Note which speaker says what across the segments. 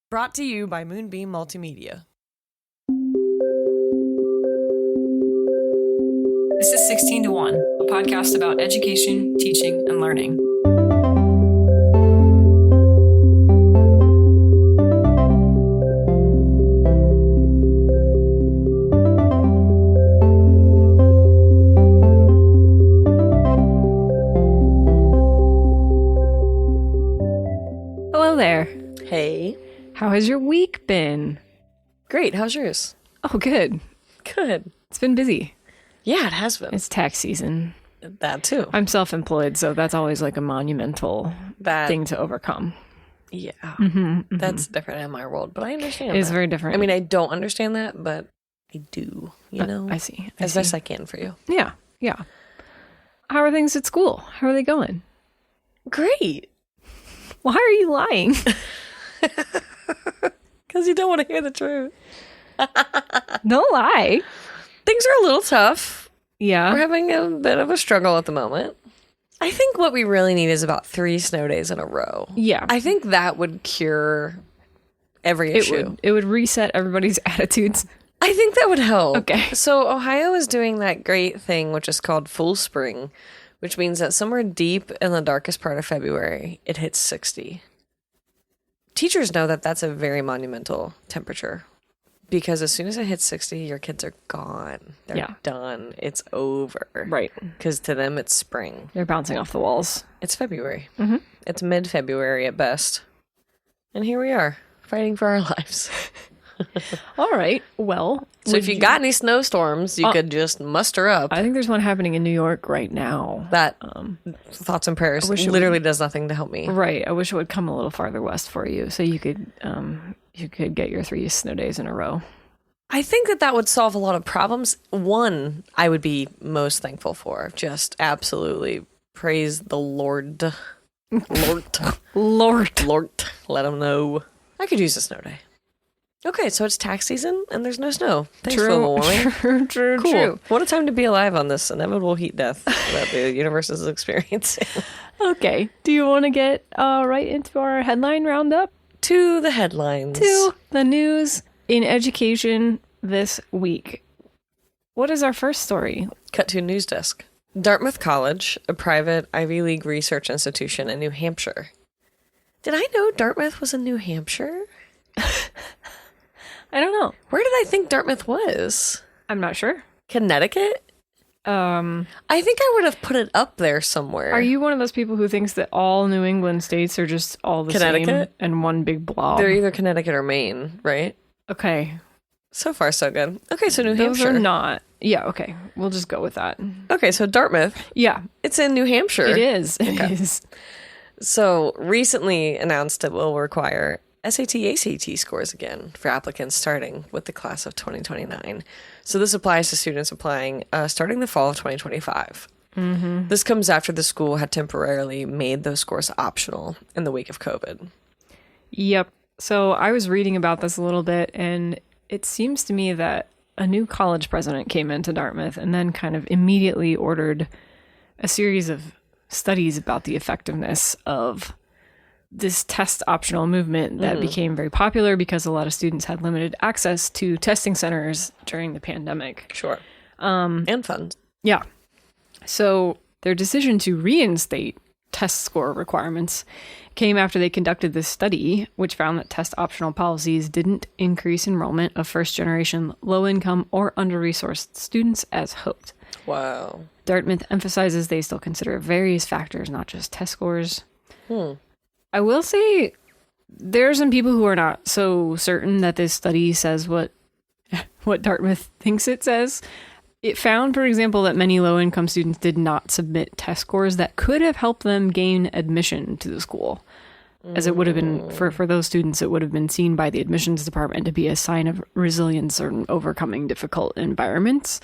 Speaker 1: Brought to you by Moonbeam Multimedia.
Speaker 2: This is 16 to 1, a podcast about education, teaching, and learning. Hello there.
Speaker 1: Hey.
Speaker 2: How has your week been?
Speaker 1: Great. How's yours?
Speaker 2: Oh, good.
Speaker 1: Good.
Speaker 2: It's been busy.
Speaker 1: Yeah, it has been.
Speaker 2: It's tax season.
Speaker 1: That too.
Speaker 2: I'm self-employed, so that's always like a monumental thing to overcome.
Speaker 1: Yeah.
Speaker 2: Mm-hmm.
Speaker 1: That's different in my world, but I understand
Speaker 2: It's
Speaker 1: that.
Speaker 2: very different.
Speaker 1: I mean, I don't understand that, but I do, you know?
Speaker 2: I see.
Speaker 1: As best I can for you.
Speaker 2: Yeah. How are things at school? How are they going?
Speaker 1: Great.
Speaker 2: Why are you lying?
Speaker 1: Because you don't want to hear the truth.
Speaker 2: Don't lie.
Speaker 1: Things are a little tough.
Speaker 2: Yeah.
Speaker 1: We're having a bit of a struggle at the moment. I think what we really need is about 3 snow days in a row.
Speaker 2: Yeah.
Speaker 1: I think that would cure every issue.
Speaker 2: It would reset everybody's attitudes.
Speaker 1: I think that would help.
Speaker 2: Okay.
Speaker 1: So Ohio is doing that great thing, which is called full spring, which means that somewhere deep in the darkest part of February, it hits 60. Teachers know that that's a very monumental temperature because as soon as it hits 60, your kids are gone. They're done. It's over.
Speaker 2: Right.
Speaker 1: Because to them, it's spring.
Speaker 2: They're bouncing off the walls.
Speaker 1: It's February.
Speaker 2: Mm-hmm.
Speaker 1: It's mid-February at best. And here we are, fighting for our lives.
Speaker 2: All right. Well,
Speaker 1: So if you got any snowstorms, you could just muster up.
Speaker 2: I think there's one happening in New York right now.
Speaker 1: That thoughts and prayers literally does nothing to help me.
Speaker 2: Right. I wish it would come a little farther west for you so you could get your 3 snow days in a row.
Speaker 1: I think that would solve a lot of problems. One, I would be most thankful for. Just absolutely praise the Lord. Lord. Let him know. I could use a snow day. Okay, so it's tax season and there's no snow. Thanks, global warming. True. What a time to be alive on this inevitable heat death that the universe is experiencing.
Speaker 2: Okay. Do you want to get right into our headline roundup?
Speaker 1: To the headlines.
Speaker 2: To the news in education this week. What is our first story?
Speaker 1: Cut to news desk. Dartmouth College, a private Ivy League research institution in New Hampshire. Did I know Dartmouth was in New Hampshire?
Speaker 2: I don't know.
Speaker 1: Where did I think Dartmouth was?
Speaker 2: I'm not sure.
Speaker 1: Connecticut? I think I would have put it up there somewhere.
Speaker 2: Are you one of those people who thinks that all New England states are just all the same and one big blob?
Speaker 1: They're either Connecticut or Maine, right?
Speaker 2: Okay.
Speaker 1: So far, so good. Okay, so New Hampshire.
Speaker 2: Those are not. Yeah, okay. We'll just go with that.
Speaker 1: Okay, so Dartmouth.
Speaker 2: Yeah.
Speaker 1: It's in New Hampshire.
Speaker 2: It is. It is.
Speaker 1: So recently announced it will require SAT, ACT scores again for applicants starting with the class of 2029. So this applies to students applying starting the fall of 2025. Mm-hmm. This comes after the school had temporarily made those scores optional in the wake of COVID.
Speaker 2: Yep. So I was reading about this a little bit, and it seems to me that a new college president came into Dartmouth and then kind of immediately ordered a series of studies about the effectiveness of this test optional movement that became very popular because a lot of students had limited access to testing centers during the pandemic.
Speaker 1: Sure. And funds.
Speaker 2: Yeah. So their decision to reinstate test score requirements came after they conducted this study, which found that test optional policies didn't increase enrollment of first-generation low-income or under-resourced students as hoped.
Speaker 1: Wow.
Speaker 2: Dartmouth emphasizes they still consider various factors, not just test scores. I will say there are some people who are not so certain that this study says what Dartmouth thinks it says. It found, for example, that many low-income students did not submit test scores that could have helped them gain admission to the school. As it would have been, for those students, it would have been seen by the admissions department to be a sign of resilience or overcoming difficult environments.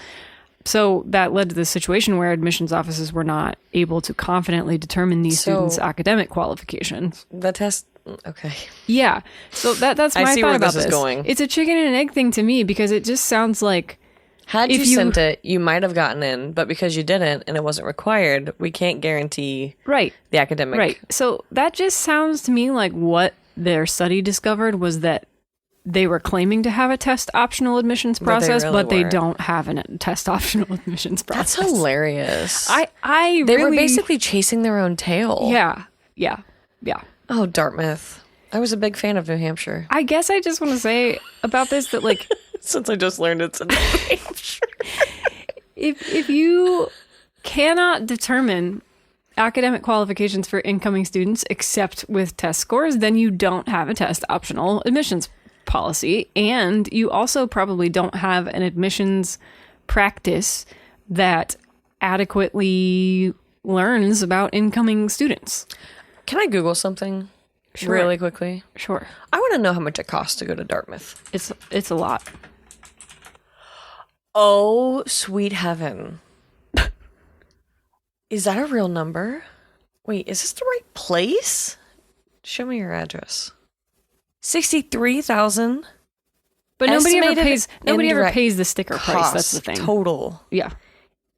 Speaker 2: So that led to the situation where admissions offices were not able to confidently determine these students' academic qualifications.
Speaker 1: The test, okay.
Speaker 2: Yeah. So that's my
Speaker 1: I see
Speaker 2: thought
Speaker 1: where
Speaker 2: about
Speaker 1: this is going.
Speaker 2: It's a chicken and egg thing to me because it just sounds like
Speaker 1: had you sent it, you might have gotten in, but because you didn't and it wasn't required, we can't guarantee the academic.
Speaker 2: Right. So that just sounds to me like what their study discovered was that they were claiming to have a test optional admissions process, but they don't have a test optional admissions process.
Speaker 1: That's hilarious.
Speaker 2: They
Speaker 1: were basically chasing their own tail.
Speaker 2: Yeah.
Speaker 1: Oh, Dartmouth. I was a big fan of New Hampshire.
Speaker 2: I guess I just want to say about this that, like,
Speaker 1: since I just learned it's in New Hampshire.
Speaker 2: if you cannot determine academic qualifications for incoming students except with test scores, then you don't have a test optional admissions policy, and you also probably don't have an admissions practice that adequately learns about incoming students.
Speaker 1: Can I Google something really quickly?
Speaker 2: Sure.
Speaker 1: I want to know how much it costs to go to Dartmouth.
Speaker 2: It's a lot.
Speaker 1: Oh, sweet heaven. Is that a real number? Wait, is this the right place? Show me your address. 63,000.
Speaker 2: But nobody ever pays the sticker price. That's the thing.
Speaker 1: Total.
Speaker 2: Yeah.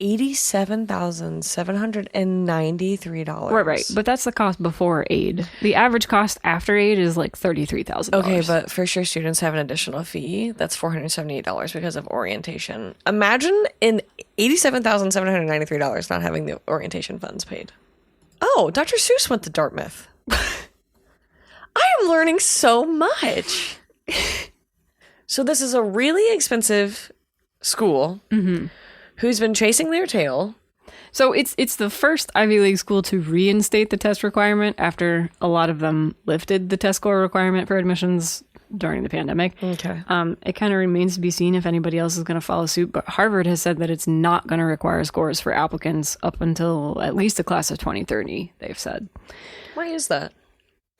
Speaker 1: $87,793.
Speaker 2: Right. But that's the cost before aid. The average cost after aid is like $33,000.
Speaker 1: Okay, but first year students have an additional fee. That's $478 because of orientation. Imagine in $87,793 not having the orientation funds paid. Oh, Dr. Seuss went to Dartmouth. I am learning so much. So this is a really expensive school who's been chasing their tail.
Speaker 2: So it's the first Ivy League school to reinstate the test requirement after a lot of them lifted the test score requirement for admissions during the pandemic.
Speaker 1: Okay.
Speaker 2: It kind of remains to be seen if anybody else is going to follow suit, but Harvard has said that it's not going to require scores for applicants up until at least the class of 2030, they've said.
Speaker 1: Why is that?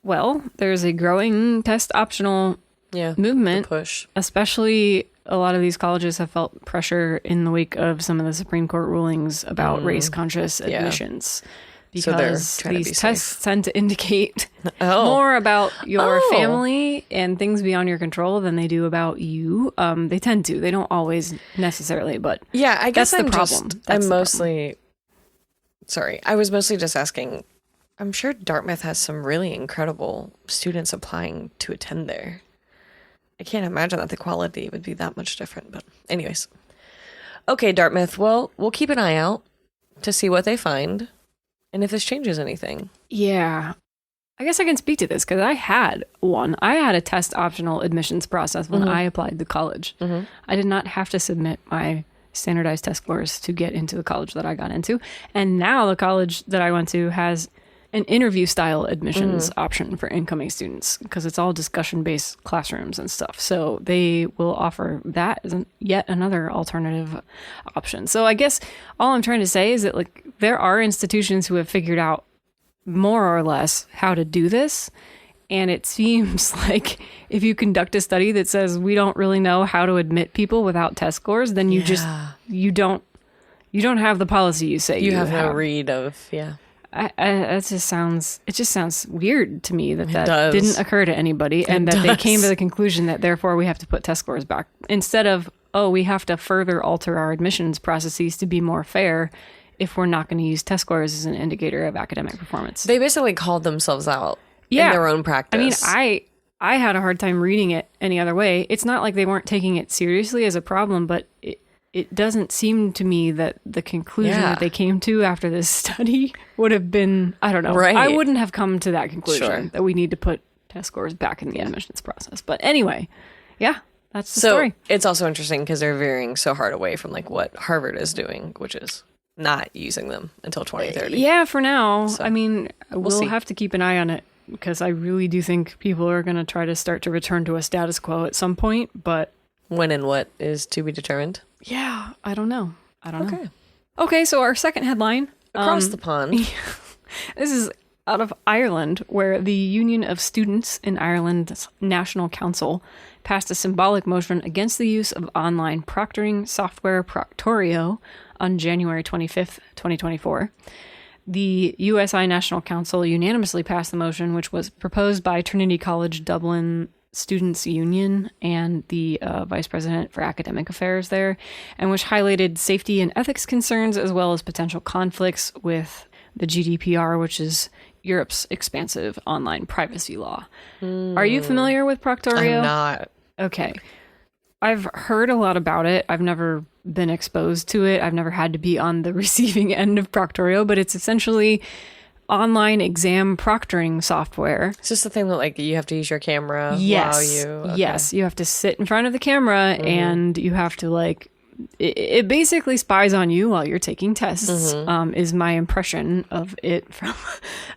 Speaker 2: Well, there's a growing test optional movement,
Speaker 1: push.
Speaker 2: Especially a lot of these colleges have felt pressure in the wake of some of the Supreme Court rulings about race-conscious admissions. Because these tests tend to indicate more about your family and things beyond your control than they do about you. They tend to. They don't always necessarily, but
Speaker 1: yeah, I guess
Speaker 2: that's the problem.
Speaker 1: I was mostly just asking. I'm sure Dartmouth has some really incredible students applying to attend there. I can't imagine that the quality would be that much different, but anyways. Okay, Dartmouth. Well, we'll keep an eye out to see what they find and if this changes anything.
Speaker 2: Yeah. I guess I can speak to this because I had one. I had a test optional admissions process when I applied to college. I did not have to submit my standardized test scores to get into the college that I got into. And now the college that I went to has an interview style admissions option for incoming students because it's all discussion based classrooms and stuff. So they will offer that as yet another alternative option. So I guess all I'm trying to say is that like there are institutions who have figured out more or less how to do this. And it seems like if you conduct a study that says we don't really know how to admit people without test scores, then you you don't have the policy you say you have.
Speaker 1: No read of,
Speaker 2: it just sounds weird to me that didn't occur to anybody and that they came to the conclusion that therefore we have to put test scores back instead of, we have to further alter our admissions processes to be more fair if we're not going to use test scores as an indicator of academic performance.
Speaker 1: They basically called themselves out in their own practice.
Speaker 2: I mean, I had a hard time reading it any other way. It's not like they weren't taking it seriously as a problem, but it doesn't seem to me that the conclusion that they came to after this study would have been, I don't know. Right. I wouldn't have come to that conclusion that we need to put test scores back in the admissions process. But anyway, that's the story.
Speaker 1: It's also interesting because they're veering so hard away from like what Harvard is doing, which is not using them until 2030.
Speaker 2: Yeah, for now. So, I mean, we'll have to keep an eye on it because I really do think people are going to try to start to return to a status quo at some point, but
Speaker 1: when and what is to be determined?
Speaker 2: Yeah, I don't know. Okay, so our second headline.
Speaker 1: Across the pond.
Speaker 2: This is out of Ireland, where the Union of Students in Ireland's National Council passed a symbolic motion against the use of online proctoring software Proctorio on January 25th, 2024. The USI National Council unanimously passed the motion, which was proposed by Trinity College Dublin Students' Union and the Vice President for Academic Affairs there, and which highlighted safety and ethics concerns as well as potential conflicts with the GDPR, which is Europe's expansive online privacy law. Are you familiar with Proctorio?
Speaker 1: I'm not.
Speaker 2: Okay. I've heard a lot about it. I've never been exposed to it. I've never had to be on the receiving end of Proctorio, but it's essentially online exam proctoring software.
Speaker 1: It's just the thing that, like, you have to use your camera
Speaker 2: Yes.
Speaker 1: while you... Okay.
Speaker 2: Yes. You have to sit in front of the camera and you have to, like... It basically spies on you while you're taking tests, is my impression of it.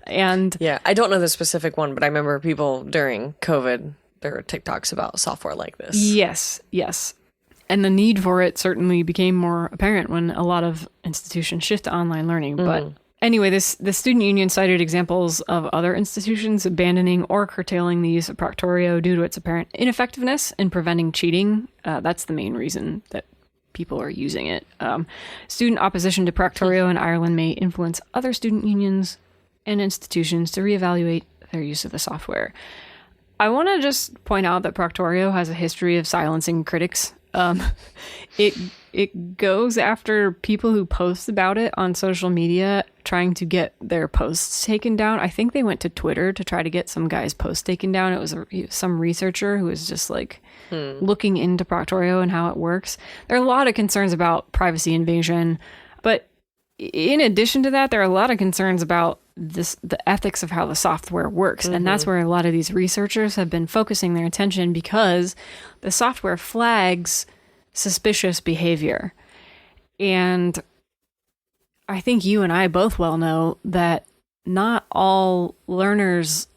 Speaker 2: And
Speaker 1: yeah, I don't know the specific one, but I remember people during COVID, there were TikToks about software like this.
Speaker 2: Yes. And the need for it certainly became more apparent when a lot of institutions shift to online learning. But anyway, the student union cited examples of other institutions abandoning or curtailing the use of Proctorio due to its apparent ineffectiveness in preventing cheating. That's the main reason that people are using it. Student opposition to Proctorio in Ireland may influence other student unions and institutions to reevaluate their use of the software. I want to just point out that Proctorio has a history of silencing critics. It goes after people who post about it on social media, trying to get their posts taken down. I think they went to Twitter to try to get some guy's post taken down. It was some researcher who was just like looking into Proctorio and how it works. There are a lot of concerns about privacy invasion, but in addition to that, there are a lot of concerns about the ethics of how the software works. And that's where a lot of these researchers have been focusing their attention, because the software flags suspicious behavior. And I think you and I both well know that not all learners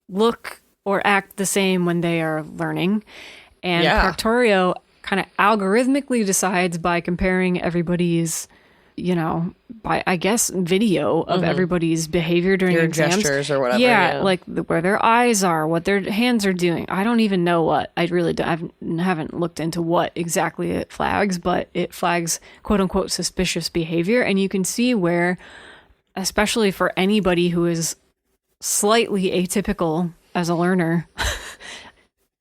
Speaker 2: look or act the same when they are learning. And Proctorio kind of algorithmically decides by comparing everybody's, by, I guess, video of everybody's behavior during
Speaker 1: your
Speaker 2: exams.
Speaker 1: Gestures or whatever.
Speaker 2: Yeah, like where their eyes are, what their hands are doing. I don't even know what. I haven't looked into what exactly it flags, but it flags quote unquote suspicious behavior. And you can see where, especially for anybody who is slightly atypical as a learner,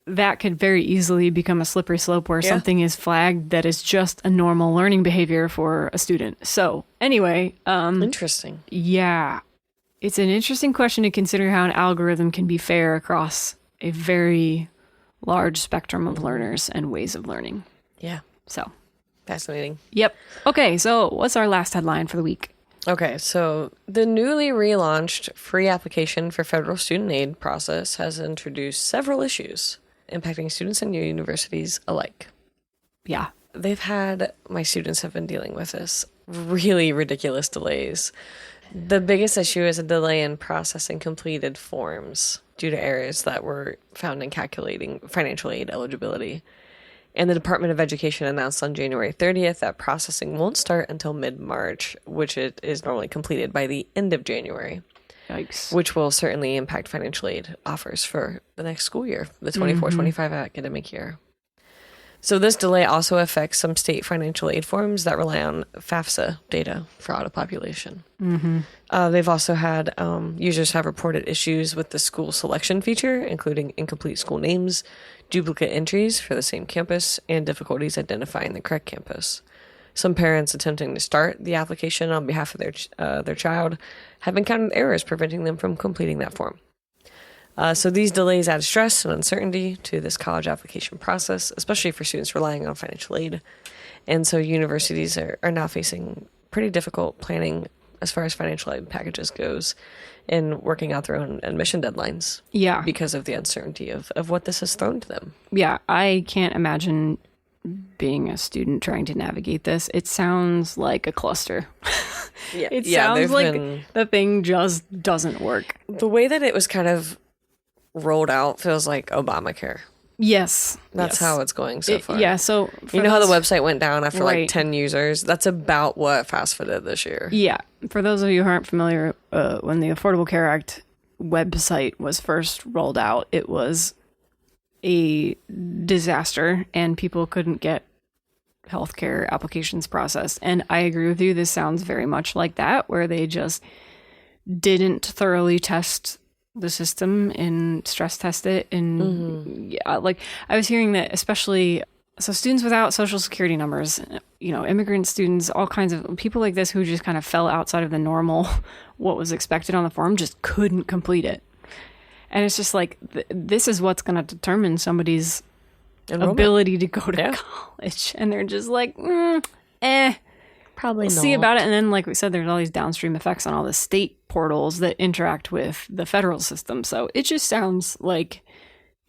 Speaker 2: that could very easily become a slippery slope where something is flagged that is just a normal learning behavior for a student. So anyway,
Speaker 1: interesting.
Speaker 2: Yeah, it's an interesting question to consider how an algorithm can be fair across a very large spectrum of learners and ways of learning.
Speaker 1: Yeah.
Speaker 2: So
Speaker 1: fascinating.
Speaker 2: Yep. Okay, so what's our last headline for the week?
Speaker 1: Okay, so the newly relaunched free application for federal student aid process has introduced several issues impacting students and universities alike.
Speaker 2: Yeah.
Speaker 1: My students have been dealing with this really ridiculous delays. The biggest issue is a delay in processing completed forms due to errors that were found in calculating financial aid eligibility. And the Department of Education announced on January 30th that processing won't start until mid-March, which it is normally completed by the end of January.
Speaker 2: Yikes.
Speaker 1: Which will certainly impact financial aid offers for the next school year, the 24-25 academic year. So this delay also affects some state financial aid forms that rely on FAFSA data for auto-population. They've also had users have reported issues with the school selection feature, including incomplete school names, duplicate entries for the same campus, and difficulties identifying the correct campus. Some parents attempting to start the application on behalf of their child have encountered errors preventing them from completing that form. So these delays add stress and uncertainty to this college application process, especially for students relying on financial aid. And so universities are now facing pretty difficult planning as far as financial aid packages goes and working out their own admission deadlines.
Speaker 2: Yeah.
Speaker 1: Because of the uncertainty of what this has thrown to them.
Speaker 2: Yeah, I can't imagine being a student trying to navigate this. It sounds like a cluster. It sounds like the thing just doesn't work.
Speaker 1: The way that it was kind of rolled out feels like Obamacare.
Speaker 2: Yes.
Speaker 1: That's how it's going so far.
Speaker 2: Yeah, so...
Speaker 1: You know how the website went down after like 10 users? That's about what FAFSA did this year.
Speaker 2: Yeah. For those of you who aren't familiar, when the Affordable Care Act website was first rolled out, it was a disaster and people couldn't get healthcare applications processed. And I agree with you. This sounds very much like that, where they just didn't thoroughly test the system and stress test it. And yeah, like I was hearing that especially So students without social security numbers, immigrant students, all kinds of people like this who just kind of fell outside of the normal, what was expected on the form, just couldn't complete it. And it's just like, this is what's going to determine somebody's ability to go to college. And they're just like,
Speaker 1: Probably
Speaker 2: we'll
Speaker 1: not.
Speaker 2: see about it. And then, like we said, there's all these downstream effects on all the state portals that interact with the federal system. So it just sounds like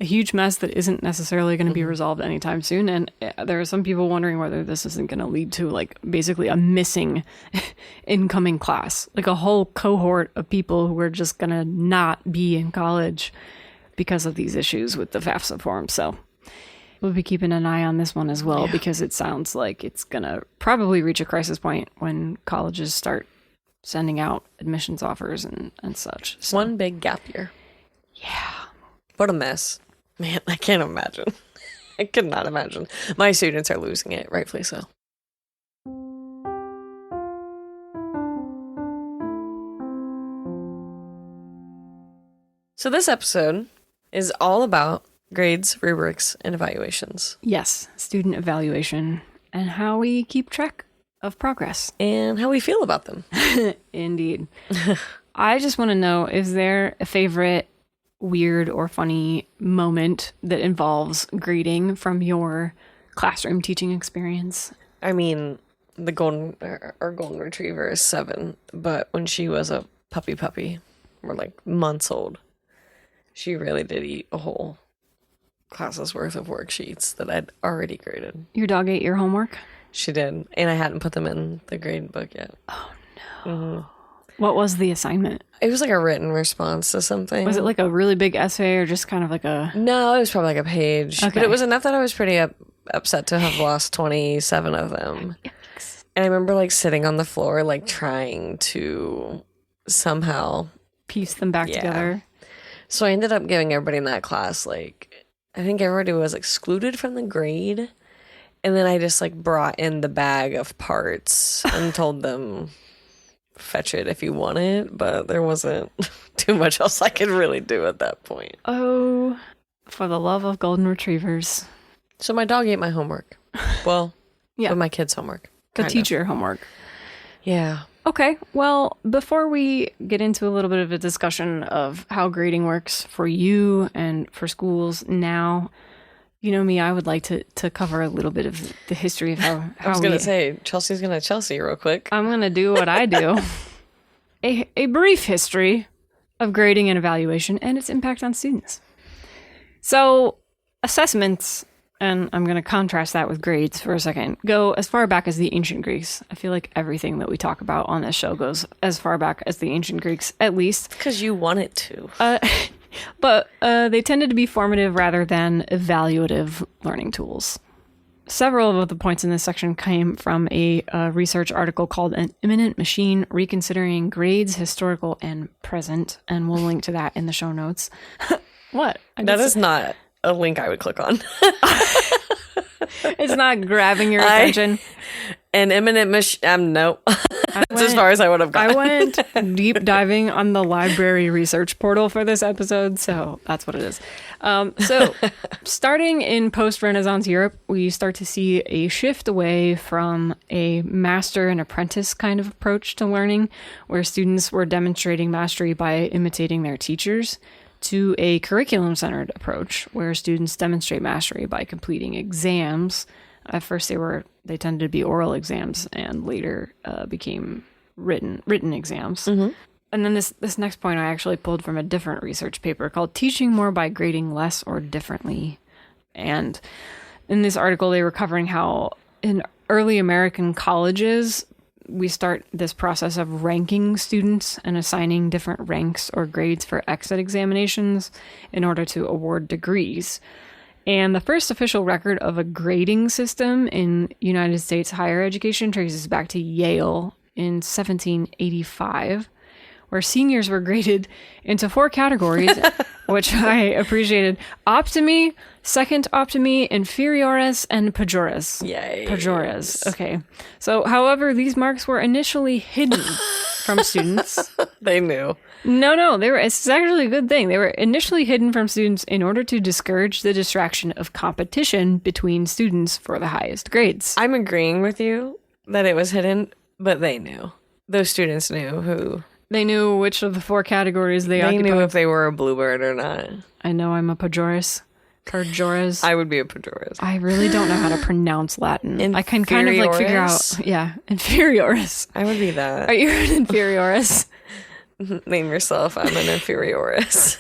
Speaker 2: a huge mess that isn't necessarily going to be resolved anytime soon. And there are some people wondering whether this isn't going to lead to like basically a missing incoming class, like a whole cohort of people who are just going to not be in college because of these issues with the FAFSA form. So we'll be keeping an eye on this one as well, because it sounds like it's going to probably reach a crisis point when colleges start sending out admissions offers and such. So.
Speaker 1: One big gap year.
Speaker 2: Yeah.
Speaker 1: What a mess. Man, I can't imagine. I could not imagine. My students are losing it, rightfully so. So this episode is all about grades, rubrics, and evaluations.
Speaker 2: Yes, student evaluation and how we keep track of progress.
Speaker 1: And how we feel about them.
Speaker 2: Indeed. I just want to know, is there a favorite weird or funny moment that involves grading from your classroom teaching experience?
Speaker 1: I mean, our golden retriever is 7, but when she was a puppy, or like months old, she really did eat a whole class's worth of worksheets that I'd already graded.
Speaker 2: Your dog ate your homework?
Speaker 1: She did, and I hadn't put them in the grade book yet.
Speaker 2: Oh no. What was the assignment?
Speaker 1: It was like a written response to something.
Speaker 2: Was it like a really big essay or just kind of like a...
Speaker 1: No, it was probably like a page.
Speaker 2: Okay.
Speaker 1: But it was enough that I was pretty upset to have lost 27 of them. Yikes. And I remember like sitting on the floor, like trying to somehow
Speaker 2: piece them back together.
Speaker 1: So I ended up giving everybody in that class, like, I think everybody was excluded from the grade. And then I just like brought in the bag of parts and told them, fetch it if you want it. But there wasn't too much else I could really do at that point.
Speaker 2: Oh, for the love of golden retrievers.
Speaker 1: So my dog ate my homework. Well,
Speaker 2: yeah,
Speaker 1: my kids' homework.
Speaker 2: The teacher homework.
Speaker 1: Yeah.
Speaker 2: Okay, well, before we get into a little bit of a discussion of how grading works for you and for schools now, you know me, I would like to cover a little bit of the history of how
Speaker 1: I was going to say, Chelsea's going to Chelsea real quick.
Speaker 2: I'm going to do what I do. A brief history of grading and evaluation and its impact on students. So, assessments, and I'm going to contrast that with grades for a second, go as far back as the ancient Greeks. I feel like everything that we talk about on this show goes as far back as the ancient Greeks, at least.
Speaker 1: Because you want it to.
Speaker 2: But they tended to be formative rather than evaluative learning tools. Several of the points in this section came from a research article called An Imminent Machine Reconsidering Grades, Historical and Present, and we'll link to that in the show notes. What?
Speaker 1: That is not a link I would click on.
Speaker 2: It's not grabbing your attention.
Speaker 1: An imminent machine. Nope. That's as far as I would have gone.
Speaker 2: I went deep diving on the library research portal for this episode, so that's what it is. So starting in post-Renaissance Europe, we start to see a shift away from a master and apprentice kind of approach to learning, where students were demonstrating mastery by imitating their teachers, to a curriculum-centered approach where students demonstrate mastery by completing exams. At first they tended to be oral exams and later became written exams. Mm-hmm. And then this next point I actually pulled from a different research paper called Teaching More by Grading Less or Differently. And in this article they were covering how in early American colleges we start this process of ranking students and assigning different ranks or grades for exit examinations in order to award degrees. And the first official record of a grading system in United States higher education traces back to Yale in 1785, where seniors were graded into 4 categories, which I appreciated. Optimi, second optimi, inferiores, and pejores.
Speaker 1: Yay.
Speaker 2: Pejores. Okay. So, however, these marks were initially hidden from students.
Speaker 1: They knew.
Speaker 2: No, it's actually a good thing. They were initially hidden from students in order to discourage the distraction of competition between students for the highest grades.
Speaker 1: I'm agreeing with you that it was hidden, but they knew. Those students knew who.
Speaker 2: They knew which of the 4 categories they occupied.
Speaker 1: They knew if they were a bluebird or not.
Speaker 2: I know I'm a Pejorus.
Speaker 1: I would be a Pejorus.
Speaker 2: I really don't know how to pronounce Latin. I can kind of like figure out. Yeah, inferioris.
Speaker 1: I would be that.
Speaker 2: Are you an inferioris?
Speaker 1: Name yourself. I'm an inferioris.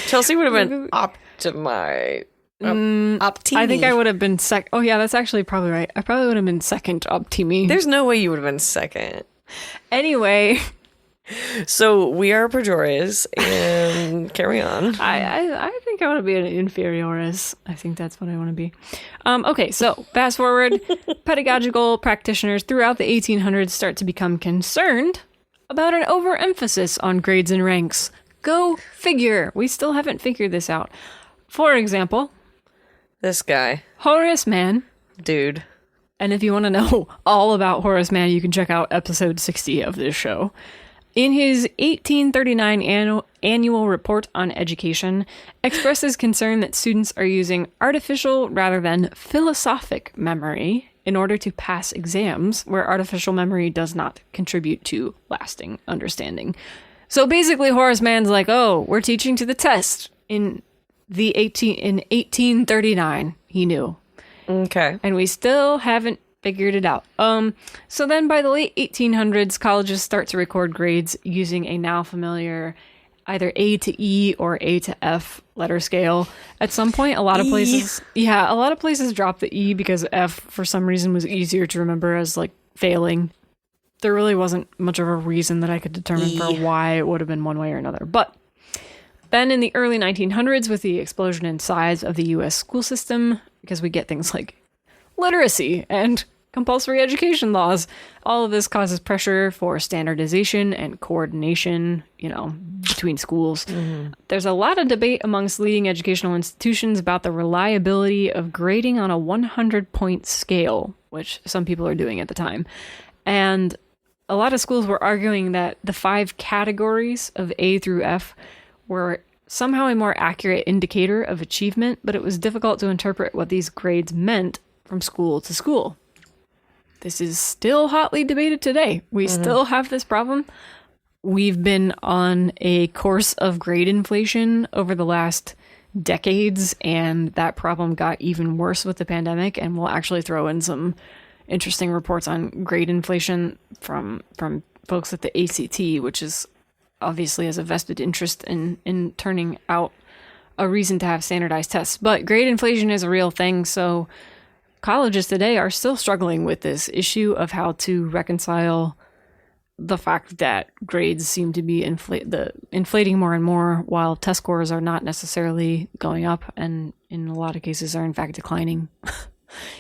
Speaker 1: Chelsea would have been optimi. Optimi.
Speaker 2: I think I would have been second. Oh yeah, that's actually probably right. I probably would have been second optimi.
Speaker 1: There's no way you would have been second.
Speaker 2: Anyway.
Speaker 1: So we are Pejorus, and carry on.
Speaker 2: I think I want to be an inferioris. I think that's what I want to be. Okay, so fast forward. Pedagogical practitioners throughout the 1800s start to become concerned about an overemphasis on grades and ranks. Go figure. We still haven't figured this out. For example,
Speaker 1: this guy.
Speaker 2: Horace Mann.
Speaker 1: Dude.
Speaker 2: And if you want to know all about Horace Mann, you can check out episode 60 of this show. In his 1839 annual report on education, expresses concern that students are using artificial rather than philosophic memory in order to pass exams, where artificial memory does not contribute to lasting understanding. So basically, Horace Mann's like, oh, we're teaching to the test. In 1839, he knew.
Speaker 1: Okay.
Speaker 2: And we still haven't figured it out. So then by the late 1800s, colleges start to record grades using a now familiar either A to E or A to F letter scale. At some point, a lot of places dropped the E because F for some reason was easier to remember as like failing. There really wasn't much of a reason that I could determine for why it would have been one way or another. But then in the early 1900s, with the explosion in size of the U.S. school system, because we get things like literacy and compulsory education laws, all of this causes pressure for standardization and coordination, between schools. Mm-hmm. There's a lot of debate amongst leading educational institutions about the reliability of grading on a 100-point scale, which some people are doing at the time. And a lot of schools were arguing that the 5 categories of A through F were somehow a more accurate indicator of achievement, but it was difficult to interpret what these grades meant from school to school. This is still hotly debated today. We still have this problem. We've been on a course of grade inflation over the last decades, and that problem got even worse with the pandemic, and we'll actually throw in some interesting reports on grade inflation from folks at the ACT, which is obviously has a vested interest in turning out a reason to have standardized tests. But grade inflation is a real thing, so colleges today are still struggling with this issue of how to reconcile the fact that grades seem to be inflating more and more, while test scores are not necessarily going up, and in a lot of cases are in fact declining,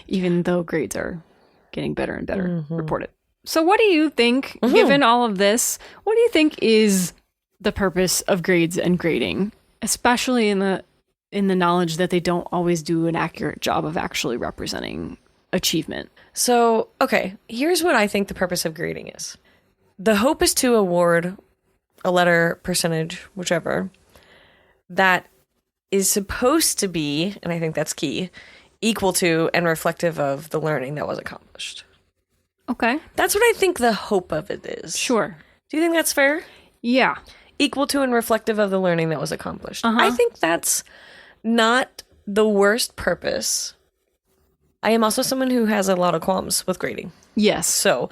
Speaker 2: even though grades are getting better and better reported. So what do you think, given all of this, what do you think is the purpose of grades and grading, especially in the knowledge that they don't always do an accurate job of actually representing achievement?
Speaker 1: So, okay, here's what I think the purpose of grading is. The hope is to award a letter, percentage, whichever, that is supposed to be, and I think that's key, equal to and reflective of the learning that was accomplished.
Speaker 2: Okay.
Speaker 1: That's what I think the hope of it is.
Speaker 2: Sure.
Speaker 1: Do you think that's fair?
Speaker 2: Yeah.
Speaker 1: Equal to and reflective of the learning that was accomplished. I think that's not the worst purpose. I am also someone who has a lot of qualms with grading.
Speaker 2: Yes.
Speaker 1: So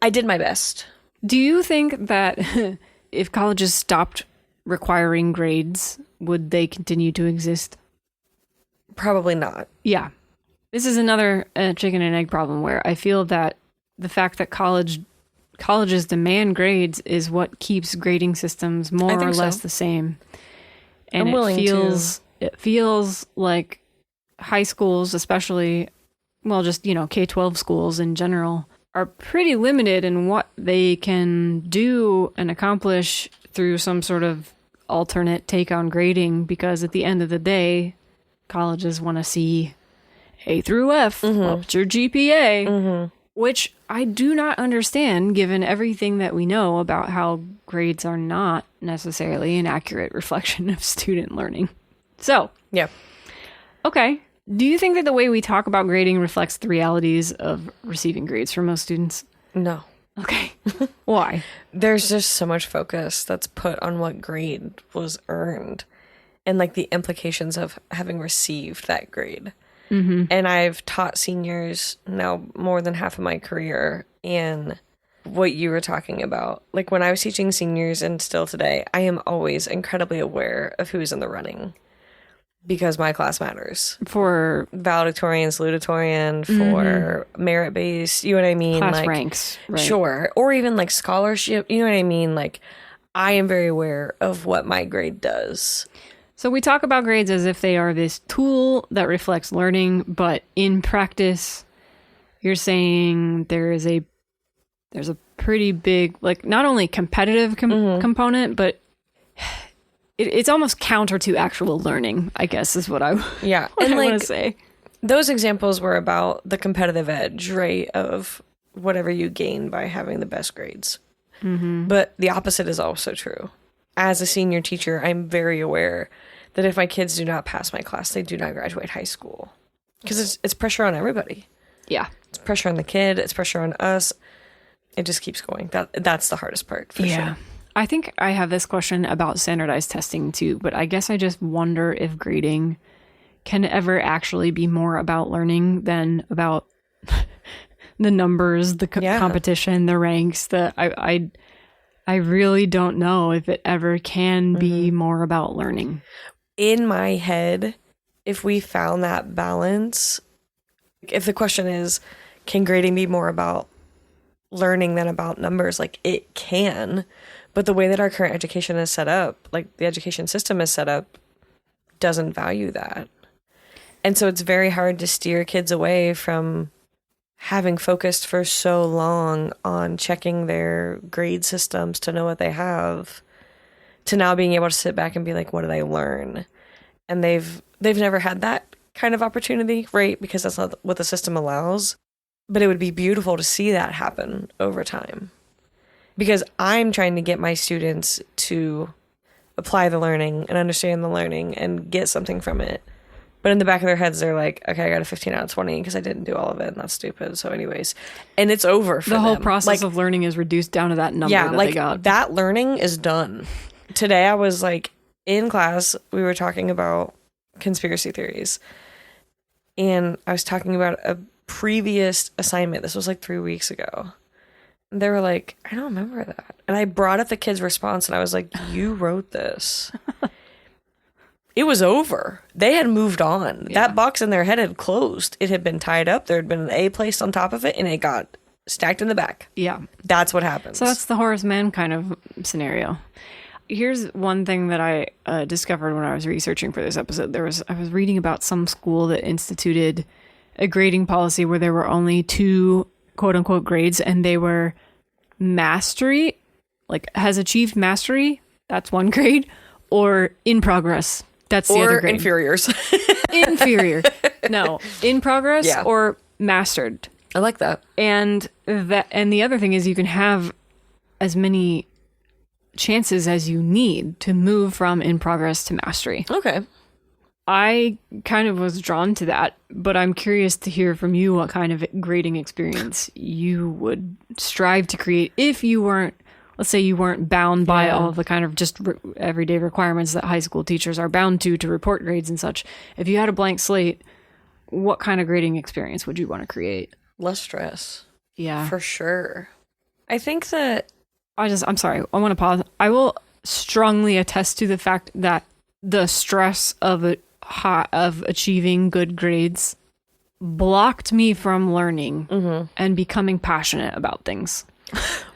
Speaker 1: I did my best.
Speaker 2: Do you think that if colleges stopped requiring grades, would they continue to exist?
Speaker 1: Probably not.
Speaker 2: Yeah. This is another chicken and egg problem where I feel that the fact that colleges demand grades is what keeps grading systems more or less the same. And it feels like high schools, especially, well, just, K-12 schools in general, are pretty limited in what they can do and accomplish through some sort of alternate take on grading, because at the end of the day, colleges want to see A through F, what's your GPA? which I do not understand given everything that we know about how grades are not necessarily an accurate reflection of student learning. So,
Speaker 1: Yeah.
Speaker 2: okay. Do you think that the way we talk about grading reflects the realities of receiving grades for most students?
Speaker 1: No.
Speaker 2: Okay. Why?
Speaker 1: There's just so much focus that's put on what grade was earned and like the implications of having received that grade. Mm-hmm. And I've taught seniors now more than half of my career. And what you were talking about, like when I was teaching seniors and still today, I am always incredibly aware of who's in the running. Because my class matters.
Speaker 2: For
Speaker 1: valedictorian, salutatorian, for merit-based, you know what I mean?
Speaker 2: class
Speaker 1: like,
Speaker 2: ranks. Right.
Speaker 1: Sure. Or even like scholarship, you know what I mean? Like, I am very aware of what my grade does.
Speaker 2: So we talk about grades as if they are this tool that reflects learning, but in practice, you're saying there's a pretty big, like, not only competitive component, but it's almost counter to actual learning, I guess, is what I want to say. Those
Speaker 1: examples were about the competitive edge, right, of whatever you gain by having the best grades. Mm-hmm. But the opposite is also true. As a senior teacher, I'm very aware that if my kids do not pass my class, they do not graduate high school. Because it's pressure on everybody.
Speaker 2: Yeah.
Speaker 1: It's pressure on the kid. It's pressure on us. It just keeps going. That's the hardest part, for sure.
Speaker 2: I think I have this question about standardized testing too, but I guess I just wonder if grading can ever actually be more about learning than about the numbers, the competition, the ranks. I really don't know if it ever can be more about learning.
Speaker 1: In my head, if we found that balance, if the question is, can grading be more about learning than about numbers? Like, it can. But the way that our current education is set up, like the education system is set up, doesn't value that. And so it's very hard to steer kids away from having focused for so long on checking their grade systems to know what they have, to now being able to sit back and be like, what did I learn? And they've never had that kind of opportunity, right? Because that's not what the system allows. But it would be beautiful to see that happen over time. Because I'm trying to get my students to apply the learning and understand the learning and get something from it. But in the back of their heads, they're like, okay, I got a 15 out of 20 because I didn't do all of it, and that's stupid. So anyways, and it's over for them.
Speaker 2: The whole process of learning is reduced down to that number that they got.
Speaker 1: That learning is done. Today I was like, in class, we were talking about conspiracy theories. And I was talking about a previous assignment. This was like 3 weeks ago. They were like, I don't remember that. And I brought up the kid's response and I was like, you wrote this. It was over. They had moved on. Yeah. That box in their head had closed. It had been tied up. There had been an A placed on top of it and it got stacked in the back.
Speaker 2: Yeah.
Speaker 1: That's what happens.
Speaker 2: So that's the Horace Mann kind of scenario. Here's one thing that I discovered when I was researching for this episode. I was reading about some school that instituted a grading policy where there were only 2 quote unquote grades, and they were mastery, like has achieved mastery, that's 1 grade, or in progress, that's the other grade. Or
Speaker 1: inferiors.
Speaker 2: Inferior. No, in progress or mastered.
Speaker 1: I like that.
Speaker 2: And the other thing is you can have as many chances as you need to move from in progress to mastery.
Speaker 1: Okay.
Speaker 2: I kind of was drawn to that, but I'm curious to hear from you what kind of grading experience you would strive to create if you weren't, let's say you weren't bound by all of the kind of just everyday requirements that high school teachers are bound to report grades and such. If you had a blank slate, what kind of grading experience would you want to create?
Speaker 1: Less stress.
Speaker 2: Yeah.
Speaker 1: For sure. I think that...
Speaker 2: I'm sorry. I want to pause. I will strongly attest to the fact that the stress of achieving good grades blocked me from learning and becoming passionate about things.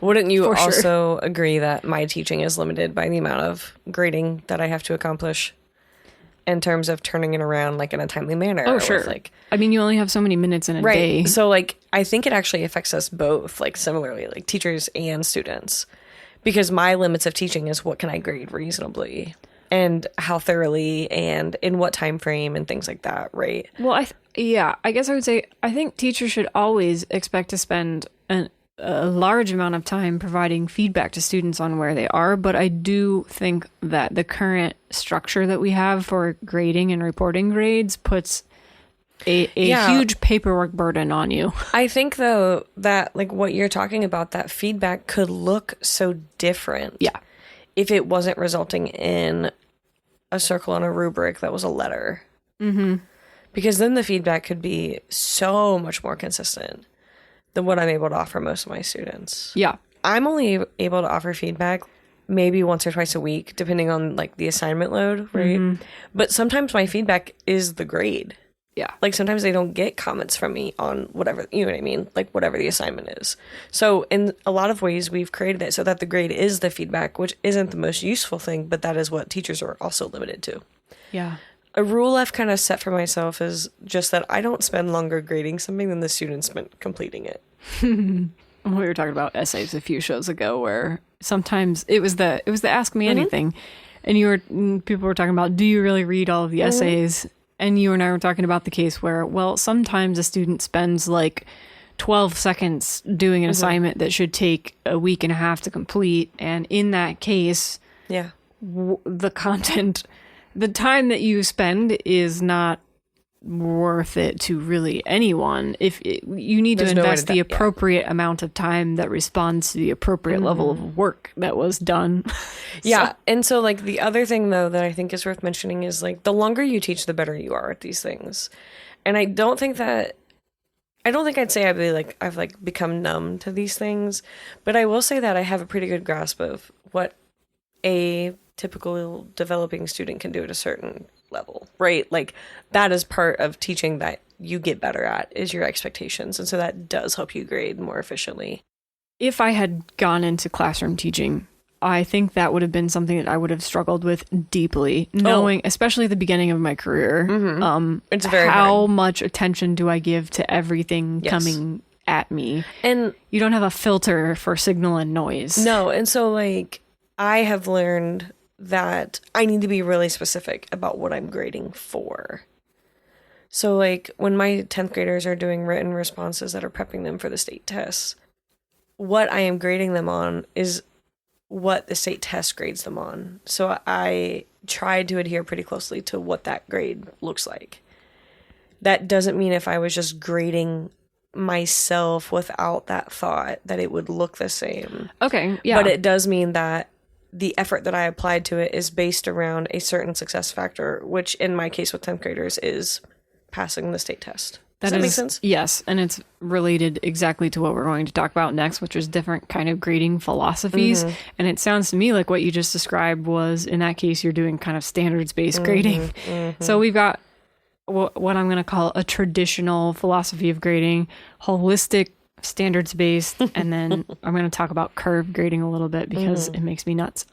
Speaker 1: Wouldn't you also agree that my teaching is limited by the amount of grading that I have to accomplish in terms of turning it around like in a timely manner?
Speaker 2: Oh, sure. I mean, you only have so many minutes in a day.
Speaker 1: So like, I think it actually affects us both, like similarly, like teachers and students, because my limits of teaching is what can I grade reasonably and how thoroughly and in what time frame and things like that, right?
Speaker 2: Well, Yeah, I guess I would say I think teachers should always expect to spend a large amount of time providing feedback to students on where they are, but I do think that the current structure that we have for grading and reporting grades puts a huge paperwork burden on you.
Speaker 1: I think, though, that like what you're talking about, that feedback could look so different.
Speaker 2: Yeah.
Speaker 1: If it wasn't resulting in a circle on a rubric that was a letter.
Speaker 2: Mm-hmm.
Speaker 1: Because then the feedback could be so much more consistent than what I'm able to offer most of my students.
Speaker 2: Yeah.
Speaker 1: I'm only able to offer feedback maybe once or twice a week, depending on like the assignment load, right? Mm-hmm. But sometimes my feedback is the grade.
Speaker 2: Yeah.
Speaker 1: Like sometimes they don't get comments from me on whatever, you know what I mean? Like whatever the assignment is. So in a lot of ways, we've created it so that the grade is the feedback, which isn't the most useful thing, but that is what teachers are also limited to.
Speaker 2: Yeah.
Speaker 1: A rule I've kind of set for myself is just that I don't spend longer grading something than the students spent completing it.
Speaker 2: We were talking about essays a few shows ago where sometimes it was the Ask Me Anything. And people were talking about, do you really read all of the essays? And you and I were talking about the case where, well, sometimes a student spends like 12 seconds doing an assignment that should take a week and a half to complete. And in that case, the content, the time that you spend is not worth it to really anyone. You need to invest the appropriate amount of time that responds to the appropriate level of work that was done.
Speaker 1: Yeah. And so like the other thing though that I think is worth mentioning is like the longer you teach, the better you are at these things. And I don't think I'd say I've like become numb to these things, but I will say that I have a pretty good grasp of what a typical developing student can do at a certain level, right? Like that is part of teaching that you get better at is your expectations. And so that does help you grade more efficiently.
Speaker 2: If I had gone into classroom teaching, I think that would have been something that I would have struggled with deeply, knowing, especially at the beginning of my career,
Speaker 1: it's very
Speaker 2: how
Speaker 1: hard.
Speaker 2: Much attention do I give to everything coming at me?
Speaker 1: And
Speaker 2: you don't have a filter for signal and noise.
Speaker 1: No. And so like I have learned that I need to be really specific about what I'm grading for. So like when my 10th graders are doing written responses that are prepping them for the state tests, what I am grading them on is what the state test grades them on. So I try to adhere pretty closely to what that grade looks like. That doesn't mean if I was just grading myself without that thought that it would look the same.
Speaker 2: Okay, yeah.
Speaker 1: But it does mean that the effort that I applied to it is based around a certain success factor, which in my case with 10th graders is passing the state test. Does that make sense?
Speaker 2: Yes, and it's related exactly to what we're going to talk about next, which is different kind of grading philosophies. And it sounds to me like what you just described was, in that case, you're doing kind of standards-based grading. So we've got what I'm going to call a traditional philosophy of grading, holistic, standards-based, and then I'm going to talk about curve grading a little bit because it makes me nuts.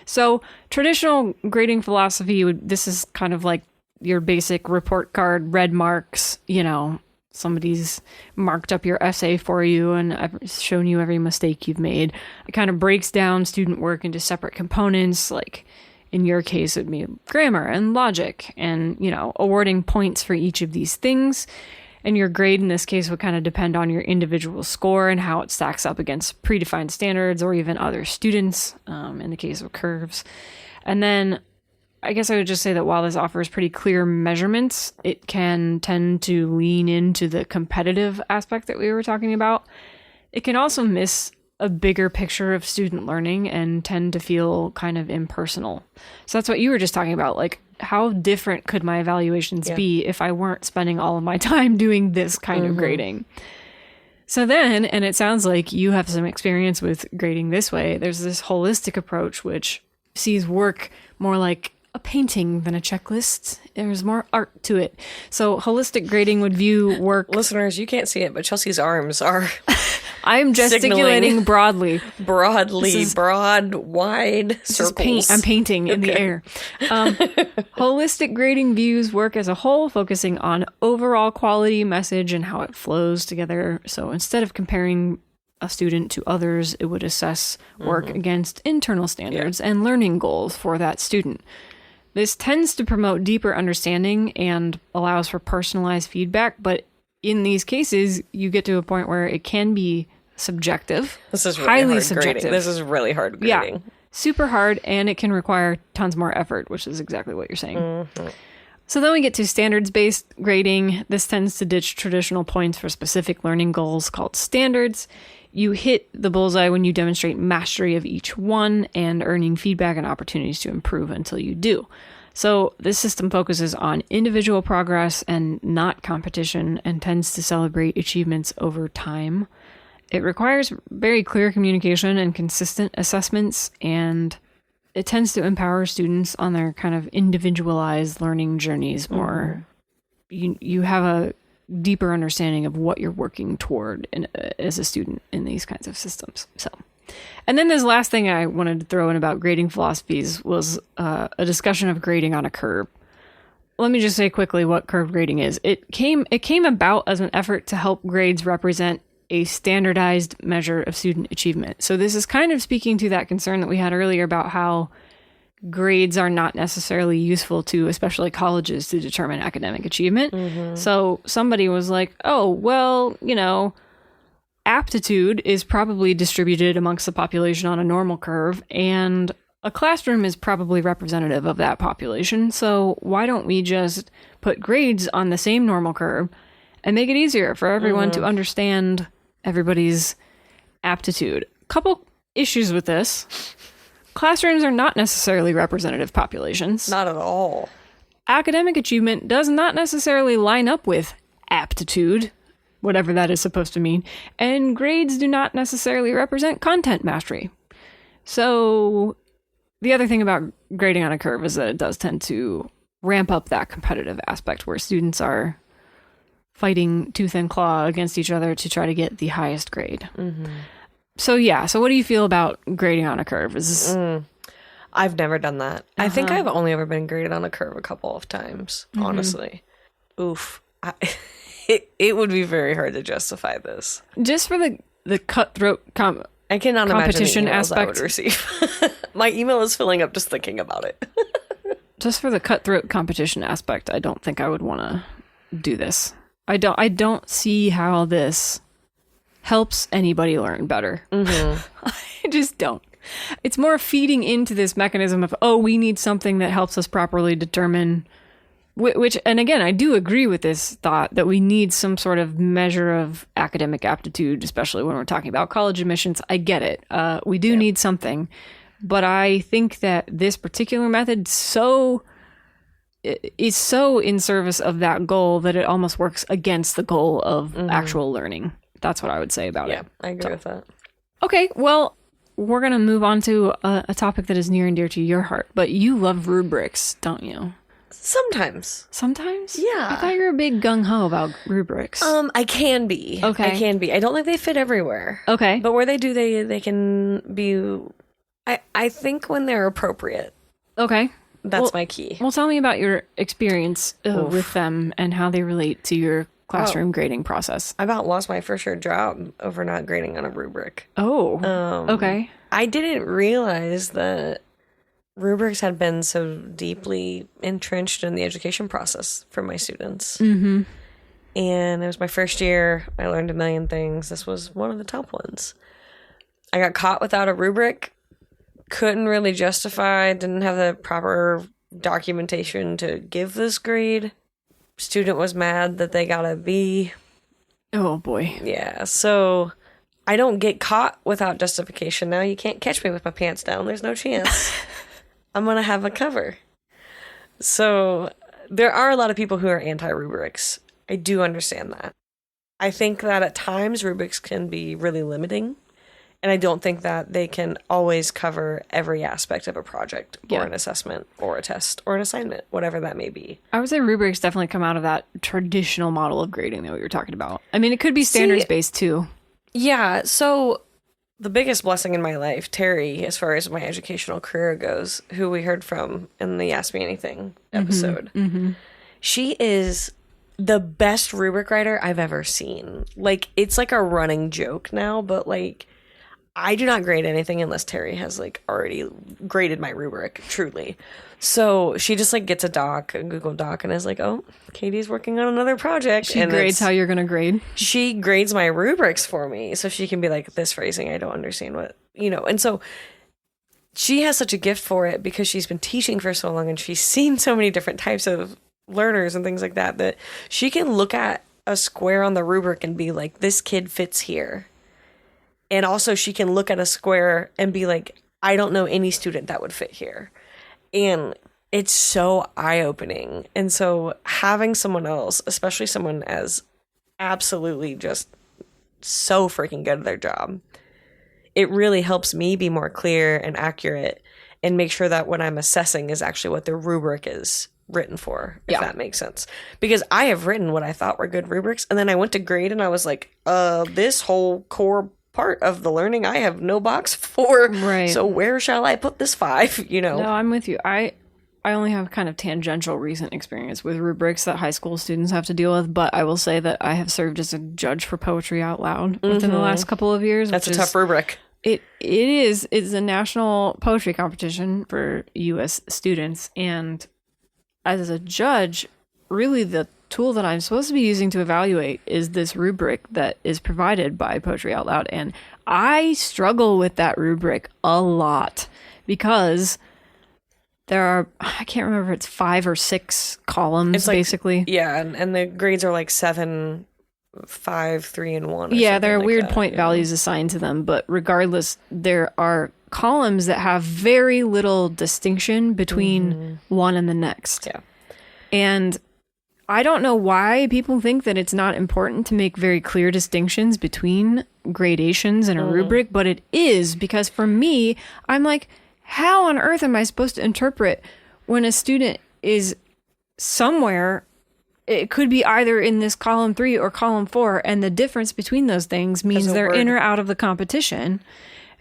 Speaker 2: So traditional grading philosophy, this is kind of like your basic report card, red marks, somebody's marked up your essay for you and I've shown you every mistake you've made. It kind of breaks down student work into separate components, like in your case, it would be grammar and logic and, awarding points for each of these things. And your grade in this case would kind of depend on your individual score and how it stacks up against predefined standards or even other students, in the case of curves. And then I guess I would just say that while this offers pretty clear measurements, it can tend to lean into the competitive aspect that we were talking about. It can also miss a bigger picture of student learning and tend to feel kind of impersonal. So that's what you were just talking about. Like, how different could my evaluations be if I weren't spending all of my time doing this kind of grading? So then, and it sounds like you have some experience with grading this way, there's this holistic approach which sees work more like a painting than a checklist. There's more art to it. So holistic grading would view work...
Speaker 1: Listeners, you can't see it, but Chelsea's arms are...
Speaker 2: I'm gesticulating broadly.
Speaker 1: Broad, wide circles.
Speaker 2: I'm painting in the air. Holistic grading views work as a whole, focusing on overall quality, message, and how it flows together. So instead of comparing a student to others, it would assess work against internal standards and learning goals for that student. this tends to promote deeper understanding and allows for personalized feedback, but in these cases, you get to a point where it can be subjective.
Speaker 1: This is really
Speaker 2: highly
Speaker 1: hard
Speaker 2: subjective.
Speaker 1: grading. This is really hard grading.
Speaker 2: Yeah, super hard, and it can require tons more effort, which is exactly what you're saying. Mm-hmm. So then we get to standards-based grading. This tends to ditch traditional points for specific learning goals called standards. You hit the bullseye when you demonstrate mastery of each one and earning feedback and opportunities to improve until you do. So this system focuses on individual progress and not competition and tends to celebrate achievements over time. It requires very clear communication and consistent assessments, and it tends to empower students on their kind of individualized learning journeys more. You have a deeper understanding of what you're working toward as a student in these kinds of systems. So, and then this last thing I wanted to throw in about grading philosophies was a discussion of grading on a curve. Let me just say quickly what curve grading is. It came about as an effort to help grades represent a standardized measure of student achievement. So this is kind of speaking to that concern that we had earlier about how grades are not necessarily useful to, especially colleges, to determine academic achievement. Mm-hmm. So somebody was like, oh, well, aptitude is probably distributed amongst the population on a normal curve, and a classroom is probably representative of that population. So why don't we just put grades on the same normal curve and make it easier for everyone to understand everybody's aptitude? Couple issues with this. Classrooms are not necessarily representative populations.
Speaker 1: Not at all.
Speaker 2: Academic achievement does not necessarily line up with aptitude, whatever that is supposed to mean, and grades do not necessarily represent content mastery. So the other thing about grading on a curve is that it does tend to ramp up that competitive aspect where students are fighting tooth and claw against each other to try to get the highest grade. Mm-hmm. So what do you feel about grading on a curve?
Speaker 1: I've never done that. I think I've only ever been graded on a curve a couple of times, honestly. Oof. It would be very hard to justify this.
Speaker 2: Just for the cutthroat
Speaker 1: I cannot
Speaker 2: competition
Speaker 1: imagine the emails
Speaker 2: aspect.
Speaker 1: I would receive. My email is filling up just thinking about it.
Speaker 2: Just for the cutthroat competition aspect, I don't think I would want to do this. I don't see how this helps anybody learn better. Mm-hmm. I just don't. It's more feeding into this mechanism of, we need something that helps us properly determine which, and again, I do agree with this thought that we need some sort of measure of academic aptitude, especially when we're talking about college admissions. I get it. We do need something, but I think that this particular method is so in service of that goal that it almost works against the goal of actual learning. That's what I would say about it.
Speaker 1: Yeah, I agree with that.
Speaker 2: Okay, well, we're going to move on to a topic that is near and dear to your heart, but you love rubrics, don't you?
Speaker 1: Sometimes.
Speaker 2: Sometimes?
Speaker 1: Yeah.
Speaker 2: I thought you were a big gung-ho about rubrics.
Speaker 1: I can be.
Speaker 2: Okay.
Speaker 1: I can be. I don't think they fit everywhere.
Speaker 2: Okay.
Speaker 1: But where they do, they can be... I think when they're appropriate.
Speaker 2: Okay.
Speaker 1: That's my key.
Speaker 2: Well, tell me about your experience with them and how they relate to your classroom grading process.
Speaker 1: I about lost my first year job over not grading on a rubric.
Speaker 2: Oh. Okay.
Speaker 1: I didn't realize that rubrics had been so deeply entrenched in the education process for my students. Mm-hmm. And it was my first year. I learned a million things. This was one of the top ones. I got caught without a rubric. Couldn't really justify, didn't have the proper documentation to give this grade. Student was mad that they got a B.
Speaker 2: Oh, boy.
Speaker 1: Yeah, so I don't get caught without justification now. You can't catch me with my pants down. There's no chance. I'm going to have a cover. So there are a lot of people who are anti-rubrics. I do understand that. I think that at times rubrics can be really limiting. And I don't think that they can always cover every aspect of a project or an assessment or a test or an assignment, whatever that may be.
Speaker 2: I would say rubrics definitely come out of that traditional model of grading that we were talking about. I mean, it could be standards-based too.
Speaker 1: Yeah, so the biggest blessing in my life, Terry, as far as my educational career goes, who we heard from in the Ask Me Anything episode, she is the best rubric writer I've ever seen. Like, it's like a running joke now, but like... I do not grade anything unless Terry has like already graded my rubric, truly. So she just like gets a Google Doc, and is like, oh, Katie's working on another project.
Speaker 2: She
Speaker 1: and
Speaker 2: grades how you're going to grade.
Speaker 1: She grades my rubrics for me. So she can be like, this phrasing, I don't understand what, and so she has such a gift for it because she's been teaching for so long and she's seen so many different types of learners and things like that, that she can look at a square on the rubric and be like, this kid fits here. And also she can look at a square and be like, I don't know any student that would fit here. And it's so eye-opening. And so having someone else, especially someone as absolutely just so freaking good at their job, it really helps me be more clear and accurate and make sure that what I'm assessing is actually what the rubric is written for, if that makes sense. Because I have written what I thought were good rubrics, and then I went to grade and I was like, this whole core part of the learning I have no box for.
Speaker 2: Right.
Speaker 1: So where shall I put this 5?
Speaker 2: No, I'm with you. I only have kind of tangential recent experience with rubrics that high school students have to deal with, but I will say that I have served as a judge for poetry out loud within the last couple of years.
Speaker 1: That's a tough rubric.
Speaker 2: It is. It's a national poetry competition for U.S. students, and as a judge, really the tool that I'm supposed to be using to evaluate is this rubric that is provided by Poetry Out Loud. And I struggle with that rubric a lot because there are, I can't remember if it's 5 or 6 columns, it's basically.
Speaker 1: Yeah, and the grades are like 7, 5, 3, and 1.
Speaker 2: Yeah, there are weird point values assigned to them, but regardless, there are columns that have very little distinction between one and the next.
Speaker 1: Yeah.
Speaker 2: And I don't know why people think that it's not important to make very clear distinctions between gradations in a rubric, but it is, because for me, I'm like, how on earth am I supposed to interpret when a student is somewhere? It could be either in this column 3 or column 4, and the difference between those things means they're in or out of the competition.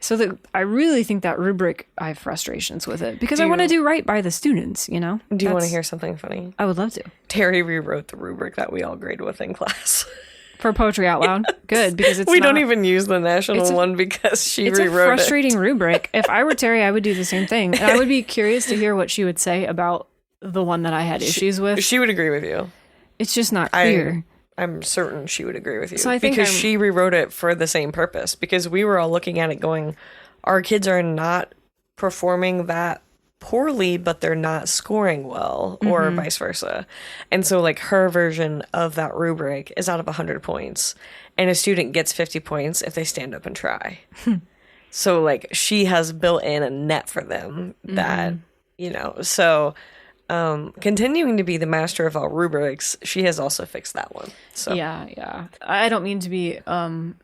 Speaker 2: So that I really think that rubric, I have frustrations with it because I want to do right by the students,
Speaker 1: Do you want to hear something funny?
Speaker 2: I would love to.
Speaker 1: Terry rewrote the rubric that we all grade with in class.
Speaker 2: For Poetry Out Loud? Yes. Good, because
Speaker 1: we don't even use the national one because she rewrote it. It's a
Speaker 2: frustrating rubric. If I were Terry, I would do the same thing. And I would be curious to hear what she would say about the one that I had issues with.
Speaker 1: She would agree with you.
Speaker 2: It's just not clear.
Speaker 1: I'm certain she would agree with you.
Speaker 2: So I think
Speaker 1: because she rewrote it for the same purpose. Because we were all looking at it going, our kids are not performing that poorly, but they're not scoring well, or vice versa. And so like her version of that rubric is out of 100 points. And a student gets 50 points if they stand up and try. So like she has built in a net for them that, so... continuing to be the master of all rubrics, she has also fixed that one. So
Speaker 2: yeah. I don't mean to be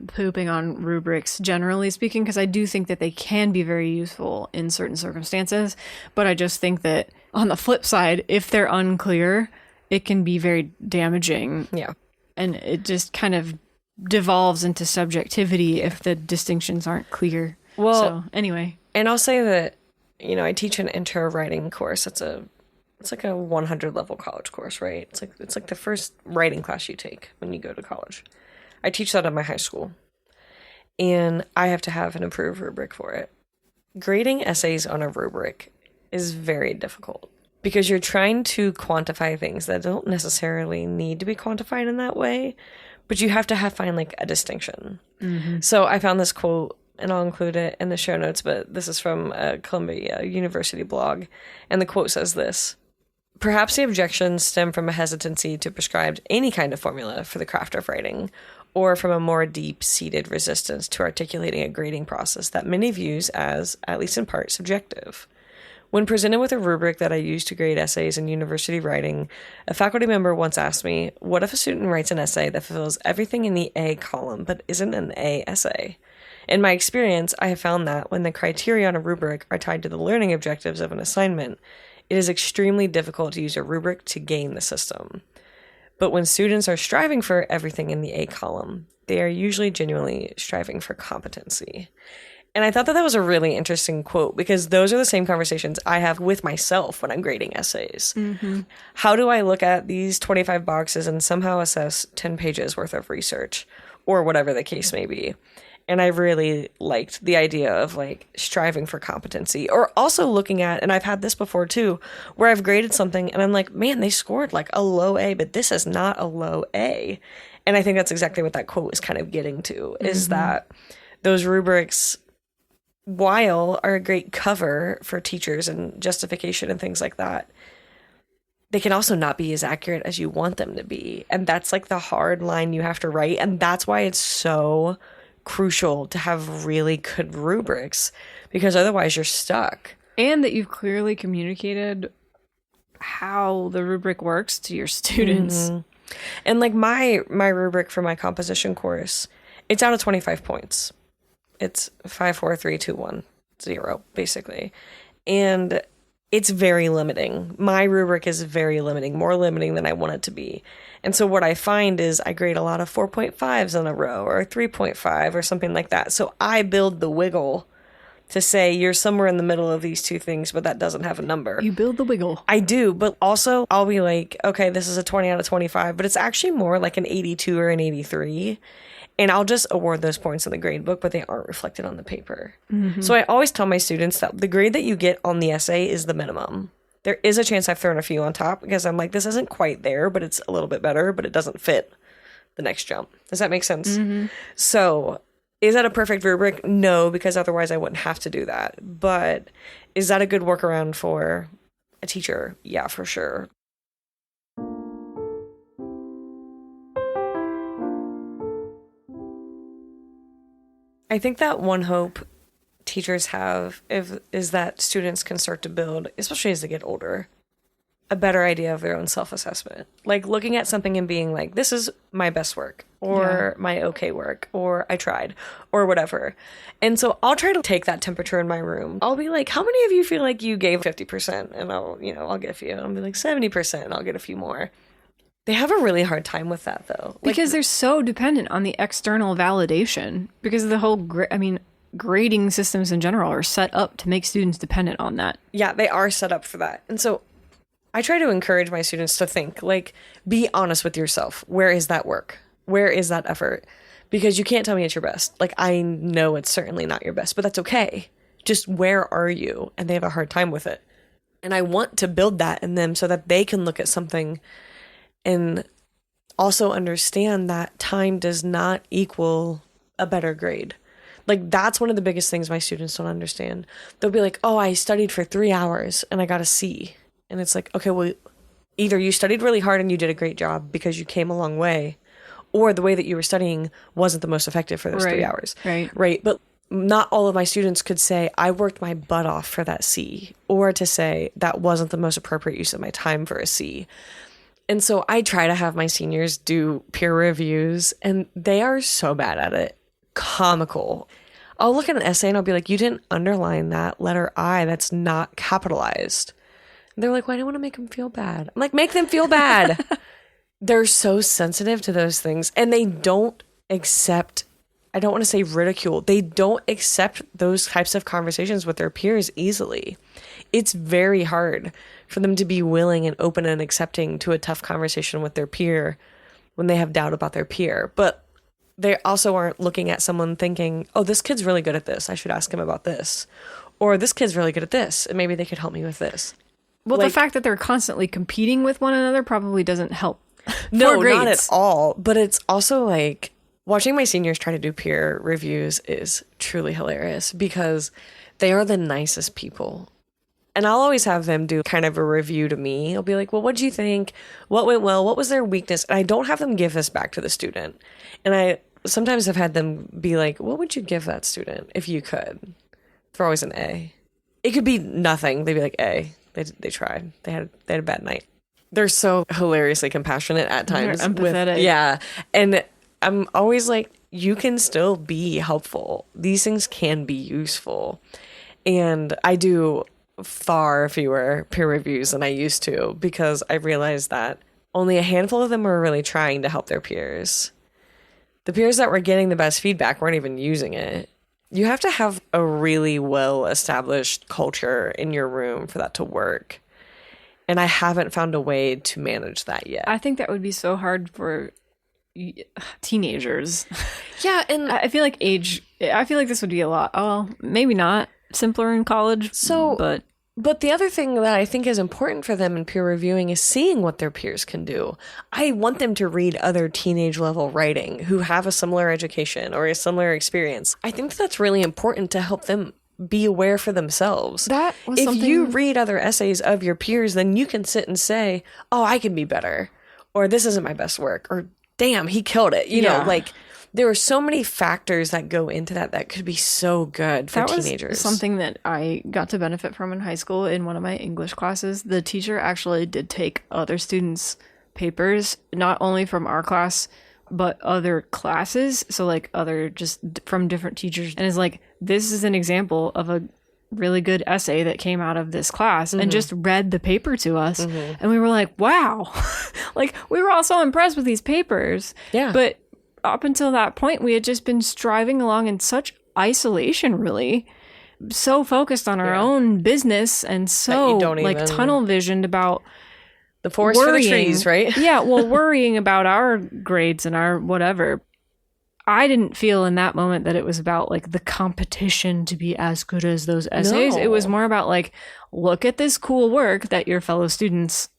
Speaker 2: pooping on rubrics generally speaking, because I do think that they can be very useful in certain circumstances. But I just think that on the flip side, if they're unclear, it can be very damaging.
Speaker 1: Yeah,
Speaker 2: and it just kind of devolves into subjectivity if the distinctions aren't clear. Well, so, anyway,
Speaker 1: and I'll say that I teach an intro writing course. It's like a 100 level college course, right? It's like the first writing class you take when you go to college. I teach that at my high school, and I have to have an approved rubric for it. Grading essays on a rubric is very difficult because you're trying to quantify things that don't necessarily need to be quantified in that way, but you have to find like a distinction. So I found this quote, and I'll include it in the show notes, but this is from a Columbia University blog, and the quote says this: "Perhaps the objections stem from a hesitancy to prescribe any kind of formula for the craft of writing, or from a more deep-seated resistance to articulating a grading process that many views as, at least in part, subjective. When presented with a rubric that I use to grade essays in university writing, a faculty member once asked me, what if a student writes an essay that fulfills everything in the A column but isn't an A essay? In my experience, I have found that when the criteria on a rubric are tied to the learning objectives of an assignment, it is extremely difficult to use a rubric to gain the system. But when students are striving for everything in the A column, they are usually genuinely striving for competency." And I thought that was a really interesting quote because those are the same conversations I have with myself when I'm grading essays. How do I look at these 25 boxes and somehow assess 10 pages worth of research or whatever the case may be? And I really liked the idea of like striving for competency, or also looking at, and I've had this before too, where I've graded something and I'm like, man, they scored like a low A, but this is not a low A. And I think that's exactly what that quote is kind of getting to, is that those rubrics, while are a great cover for teachers and justification and things like that, they can also not be as accurate as you want them to be. And that's like the hard line you have to write. And that's why it's so crucial to have really good rubrics, because otherwise you're stuck.
Speaker 2: And that you've clearly communicated how the rubric works to your students.
Speaker 1: And like my rubric for my composition course, it's out of 25 points. It's 5, 4, 3, 2, 1, 0, basically. And it's very limiting. My rubric is very limiting, more limiting than I want it to be. And so what I find is I grade a lot of 4.5s in a row, or 3.5 or something like that. So I build the wiggle to say you're somewhere in the middle of these two things, but that doesn't have a number.
Speaker 2: You build the wiggle.
Speaker 1: I do, but also I'll be like, okay, this is a 20 out of 25, but it's actually more like an 82 or an 83. And I'll just award those points in the grade book, but they aren't reflected on the paper. So I always tell my students that the grade that you get on the essay is the minimum. There is a chance I've thrown a few on top because I'm like, this isn't quite there, but it's a little bit better, but it doesn't fit the next jump. Does that make sense? So is that a perfect rubric? No, because otherwise I wouldn't have to do that. But is that a good workaround for a teacher? Yeah, for sure. I think that one hope teachers have is that students can start to build, especially as they get older, a better idea of their own self-assessment. Like looking at something and being like, this is my best work, or my okay work, or I tried, or whatever. And so I'll try to take that temperature in my room. I'll be like, how many of you feel like you gave 50%? And I'll get a few. And I'll be like 70%, and I'll get a few more. They have a really hard time with that, though.
Speaker 2: Because they're so dependent on the external validation. Because the whole, grading systems in general are set up to make students dependent on that.
Speaker 1: Yeah, they are set up for that. And so I try to encourage my students to think, like, be honest with yourself. Where is that work? Where is that effort? Because you can't tell me it's your best. Like, I know it's certainly not your best, but that's okay. Just where are you? And they have a hard time with it. And I want to build that in them so that they can look at something and also understand that time does not equal a better grade. Like, that's one of the biggest things my students don't understand. They'll be like, oh, I studied for 3 hours and I got a C. And it's like, okay, well, either you studied really hard and you did a great job because you came a long way, or the way that you were studying wasn't the most effective for those 3 hours. Right. But not all of my students could say, I worked my butt off for that C, or to say that wasn't the most appropriate use of my time for a C. And so I try to have my seniors do peer reviews, and they are so bad at it. Comical. I'll look at an essay and I'll be like, you didn't underline that letter I that's not capitalized. And they're like, well, I don't want to make them feel bad. I'm like, make them feel bad. They're so sensitive to those things, and they don't accept, I don't want to say ridicule, they don't accept those types of conversations with their peers easily. It's very hard for them to be willing and open and accepting to a tough conversation with their peer when they have doubt about their peer. But they also aren't looking at someone thinking, oh, this kid's really good at this, I should ask him about this. Or this kid's really good at this, and maybe they could help me with this.
Speaker 2: Well, the fact that they're constantly competing with one another probably doesn't help.
Speaker 1: No, not at all. But it's also like, watching my seniors try to do peer reviews is truly hilarious, because they are the nicest people. And I'll always have them do kind of a review to me. I'll be like, well, what do you think? What went well? What was their weakness? And I don't have them give this back to the student. And I sometimes have had them be like, what would you give that student if you could? They're always an A. It could be nothing. They'd be like, A. They tried. They had a bad night. They're so hilariously compassionate at times.
Speaker 2: They're empathetic.
Speaker 1: Yeah. And I'm always like, you can still be helpful. These things can be useful. And I do far fewer peer reviews than I used to, because I realized that only a handful of them were really trying to help their peers. The peers that were getting the best feedback weren't even using it. You have to have a really well-established culture in your room for that to work. And I haven't found a way to manage that yet.
Speaker 2: I think that would be so hard for teenagers.
Speaker 1: Yeah, and
Speaker 2: I feel like this would be a lot. Oh, maybe not simpler in college.
Speaker 1: But the other thing that I think is important for them in peer reviewing is seeing what their peers can do. I want them to read other teenage level writing who have a similar education or a similar experience. I think that's really important to help them be aware for themselves. If you read other essays of your peers, then you can sit and say, oh, I can be better, or this isn't my best work, or damn, he killed it. You know, like there are so many factors that go into that could be so good for teenagers.
Speaker 2: That was something that I got to benefit from in high school in one of my English classes. The teacher actually did take other students' papers, not only from our class, but other classes. So like other just from different teachers. And is like, this is an example of a really good essay that came out of this class, and just read the paper to us. And we were like, wow, like we were all so impressed with these papers.
Speaker 1: Yeah.
Speaker 2: But up until that point, we had just been striving along in such isolation, really, so focused on our own business and so like tunnel visioned about
Speaker 1: the forest for the trees, right?
Speaker 2: Yeah, well, worrying about our grades and our whatever. I didn't feel in that moment that it was about like the competition to be as good as those essays. No. It was more about like, look at this cool work that your fellow students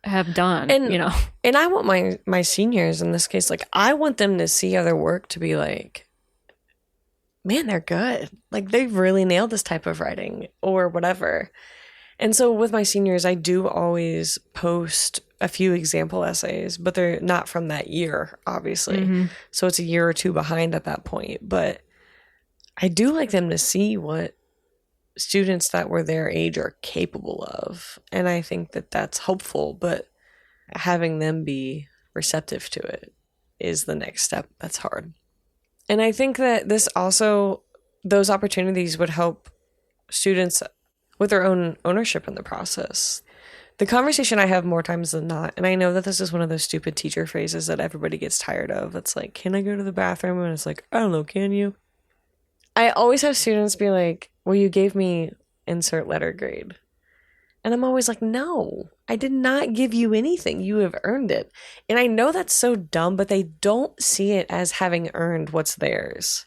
Speaker 2: have done,
Speaker 1: and,
Speaker 2: you know.
Speaker 1: And I want my seniors in this case, like I want them to see other work to be like, man, they're good. Like they've really nailed this type of writing or whatever. And so with my seniors, I do always post a few example essays, but they're not from that year, obviously. So it's a year or two behind at that point. But I do like them to see what students that were their age are capable of. And I think that that's hopeful, but having them be receptive to it is the next step. That's hard. And I think that this also, those opportunities would help students with their own ownership in the process. The conversation I have more times than not, and I know that this is one of those stupid teacher phrases that everybody gets tired of. It's like, can I go to the bathroom? And it's like, I don't know, can you? I always have students be like, well, you gave me insert letter grade. And I'm always like, no, I did not give you anything. You have earned it. And I know that's so dumb, but they don't see it as having earned what's theirs.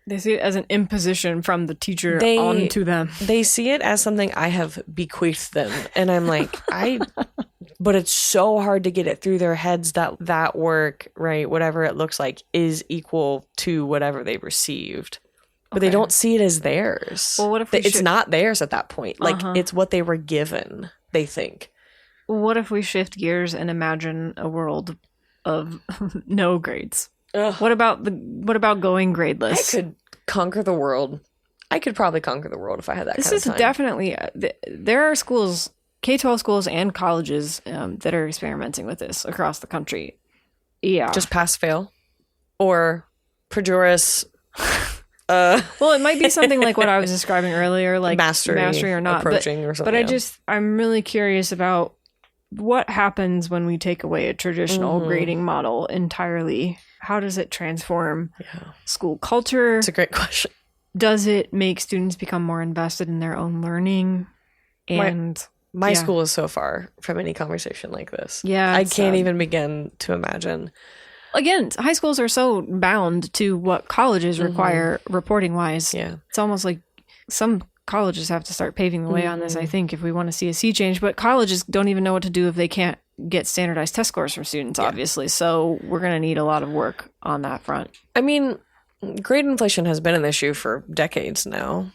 Speaker 2: They see it as an imposition from the teacher onto them.
Speaker 1: They see it as something I have bequeathed them. And I'm like, but it's so hard to get it through their heads that work, right, whatever it looks like, is equal to whatever they received. But they don't see it as theirs.
Speaker 2: Well, what if
Speaker 1: it's not theirs at that point? Like, it's what they were given, they think.
Speaker 2: What if we shift gears and imagine a world of no grades? Ugh. What about going gradeless?
Speaker 1: I could conquer the world. I could probably conquer the world if I had that kind of time.
Speaker 2: This is definitely... there are schools, K-12 schools and colleges that are experimenting with this across the country. Yeah.
Speaker 1: Just pass-fail? Or Perdurus...
Speaker 2: well, it might be something like what I was describing earlier, like mastery or not,
Speaker 1: approaching or something.
Speaker 2: But I'm really curious about what happens when we take away a traditional grading model entirely. How does it transform school culture?
Speaker 1: It's a great question.
Speaker 2: Does it make students become more invested in their own learning? And
Speaker 1: my school is so far from any conversation like this.
Speaker 2: Yeah,
Speaker 1: I can't even begin to imagine.
Speaker 2: Again, high schools are so bound to what colleges require reporting wise.
Speaker 1: Yeah.
Speaker 2: It's almost like some colleges have to start paving the way on this, I think, if we want to see a sea change. But colleges don't even know what to do if they can't get standardized test scores from students, obviously. So we're going to need a lot of work on that front.
Speaker 1: I mean, grade inflation has been an issue for decades now,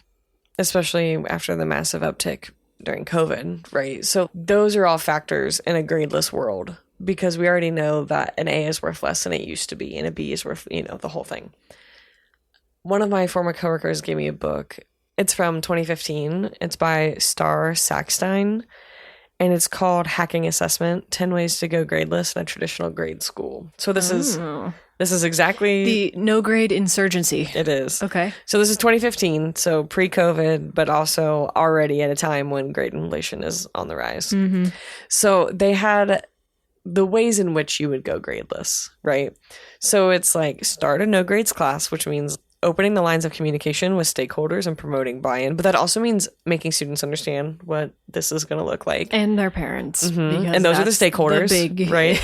Speaker 1: especially after the massive uptick during COVID, right? So those are all factors in a gradeless world, because we already know that an A is worth less than it used to be, and a B is worth, the whole thing. One of my former coworkers gave me a book. It's from 2015. It's by Star Sackstein, and it's called Hacking Assessment: 10 Ways to Go Gradeless in a Traditional Grade School. So this is exactly...
Speaker 2: the no grade insurgency.
Speaker 1: It is.
Speaker 2: Okay.
Speaker 1: So this is 2015, so pre-COVID, but also already at a time when grade inflation is on the rise. So they had the ways in which you would go gradeless, right? So it's like start a no grades class, which means opening the lines of communication with stakeholders and promoting buy-in. But that also means making students understand what this is going to look like.
Speaker 2: And their parents.
Speaker 1: And those are the stakeholders, right?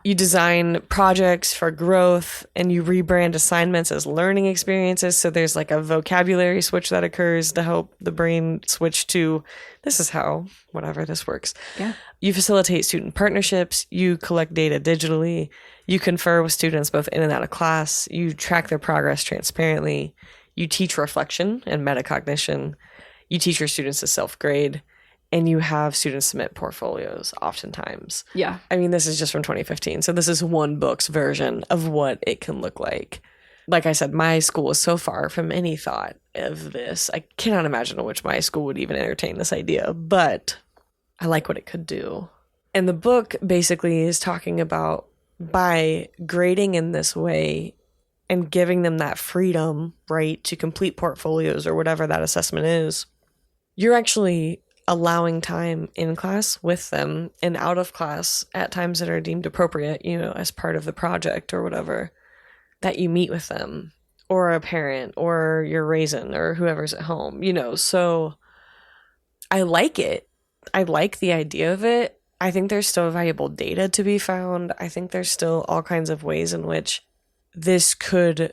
Speaker 1: You design projects for growth, and you rebrand assignments as learning experiences. So there's like a vocabulary switch that occurs to help the brain switch to this is how whatever this works.
Speaker 2: Yeah.
Speaker 1: You facilitate student partnerships. You collect data digitally. You confer with students both in and out of class. You track their progress transparently. You teach reflection and metacognition. You teach your students to self-grade. And you have students submit portfolios oftentimes.
Speaker 2: Yeah.
Speaker 1: I mean, this is just from 2015. So this is one book's version of what it can look like. Like I said, my school is so far from any thought of this. I cannot imagine in which my school would even entertain this idea, but I like what it could do. And the book basically is talking about by grading in this way and giving them that freedom, right, to complete portfolios or whatever that assessment is, you're actually allowing time in class with them and out of class at times that are deemed appropriate, you know, as part of the project or whatever, that you meet with them or a parent or your raisin or whoever's at home, you know. So I like it. I like the idea of it. I think there's still valuable data to be found. I think there's still all kinds of ways in which this could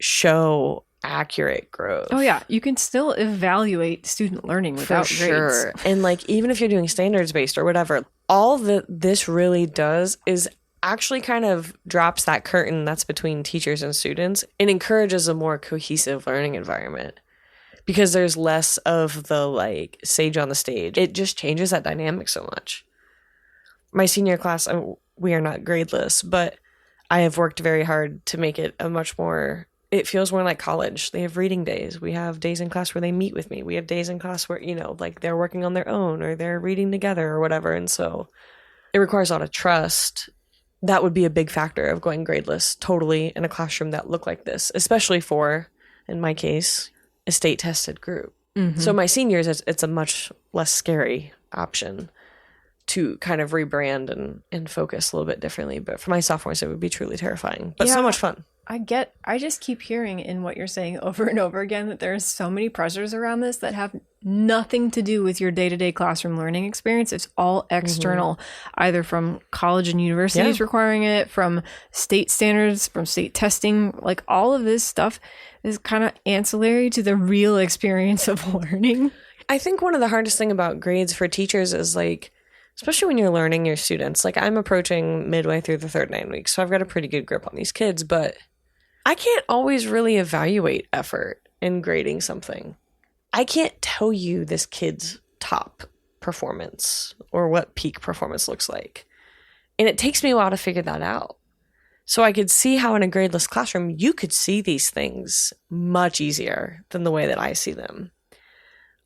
Speaker 1: show accurate growth.
Speaker 2: Oh yeah, you can still evaluate student learning without
Speaker 1: For
Speaker 2: grades.
Speaker 1: sure. And like even if you're doing standards based or whatever, all that this really does is actually kind of drops that curtain that's between teachers and students and encourages a more cohesive learning environment because there's less of the like sage on the stage. It just changes that dynamic so much. My senior class, we are not gradeless, but I have worked very hard to make it a much more, it feels more like college. They have reading days. We have days in class where they meet with me. We have days in class where, you know, like they're working on their own or they're reading together or whatever. And so it requires a lot of trust. That would be a big factor of going gradeless totally in a classroom that looked like this, especially for, in my case, a state tested group. Mm-hmm. So my seniors, it's a much less scary option to kind of rebrand and focus a little bit differently. But for my sophomores, it would be truly terrifying, but so much fun.
Speaker 2: I just keep hearing in what you're saying over and over again that there's so many pressures around this that have nothing to do with your day-to-day classroom learning experience. It's all external, either from college and universities requiring it, from state standards, from state testing. Like all of this stuff is kind of ancillary to the real experience of learning.
Speaker 1: I think one of the hardest thing about grades for teachers is like, especially when you're learning your students, like I'm approaching midway through the third 9 weeks, so I've got a pretty good grip on these kids, but I can't always really evaluate effort in grading something. I can't tell you this kid's top performance or what peak performance looks like. And it takes me a while to figure that out. So I could see how in a gradeless classroom, you could see these things much easier than the way that I see them.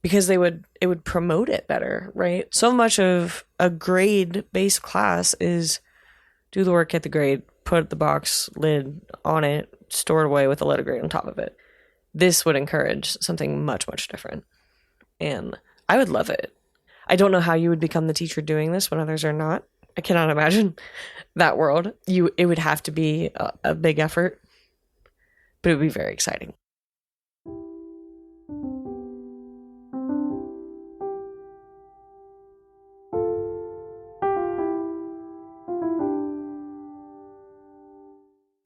Speaker 1: Because it would promote it better, right? So much of a grade-based class is do the work, get the grade, put the box lid on it, store it away with a letter grade on top of it. This would encourage something much, much different. And I would love it. I don't know how you would become the teacher doing this when others are not. I cannot imagine that world. It would have to be a big effort, but it would be very exciting.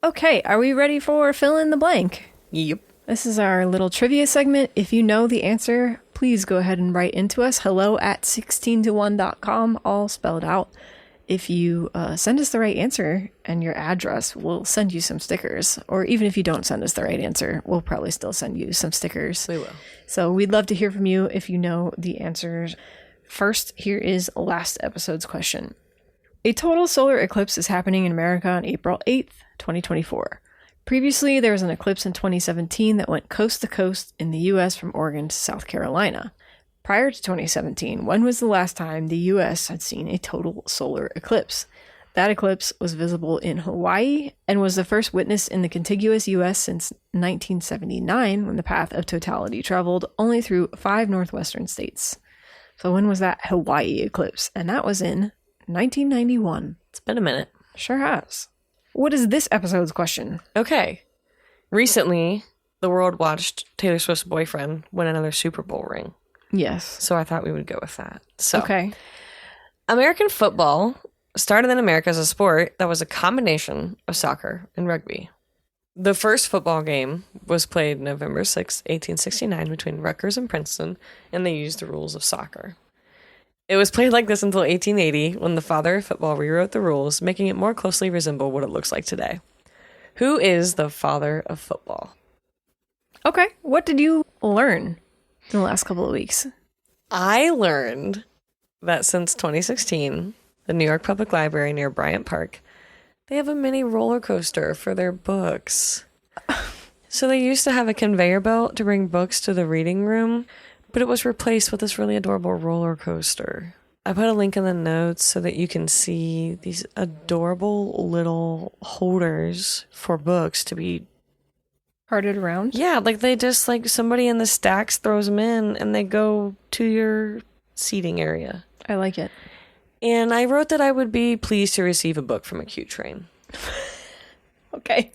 Speaker 2: Okay, are we ready for fill in the blank?
Speaker 1: Yep.
Speaker 2: This is our little trivia segment. If you know the answer, please go ahead and write into us. hello@16to1.com, all spelled out. If you send us the right answer and your address, we'll send you some stickers. Or even if you don't send us the right answer, we'll probably still send you some stickers.
Speaker 1: We will.
Speaker 2: So we'd love to hear from you if you know the answers. First, here is last episode's question. A total solar eclipse is happening in America on April 8th, 2024. Previously, there was an eclipse in 2017 that went coast to coast in the U.S. from Oregon to South Carolina. Prior to 2017, when was the last time the U.S. had seen a total solar eclipse? That eclipse was visible in Hawaii and was the first witnessed in the contiguous U.S. since 1979, when the path of totality traveled only through 5 northwestern states. So when was that Hawaii eclipse? And that was in 1991.
Speaker 1: It's been a minute.
Speaker 2: Sure has. What is this episode's question?
Speaker 1: Okay. Recently, the world watched Taylor Swift's boyfriend win another Super Bowl ring.
Speaker 2: Yes.
Speaker 1: So I thought we would go with that. So,
Speaker 2: okay.
Speaker 1: American football started in America as a sport that was a combination of soccer and rugby. The first football game was played November 6, 1869 between Rutgers and Princeton, and they used the rules of soccer. It was played like this until 1880, when the father of football rewrote the rules, making it more closely resemble what it looks like today. Who is the father of football?
Speaker 2: Okay. What did you learn in the last couple of weeks?
Speaker 1: I learned that since 2016, the New York Public Library near Bryant Park, they have a mini roller coaster for their books. So they used to have a conveyor belt to bring books to the reading room, but it was replaced with this really adorable roller coaster. I put a link in the notes so that you can see these adorable little holders for books to be
Speaker 2: Carted around?
Speaker 1: Yeah, like they just, like, somebody in the stacks throws them in and they go to your seating area.
Speaker 2: I like it.
Speaker 1: And I wrote that I would be pleased to receive a book from a cute train.
Speaker 2: Okay.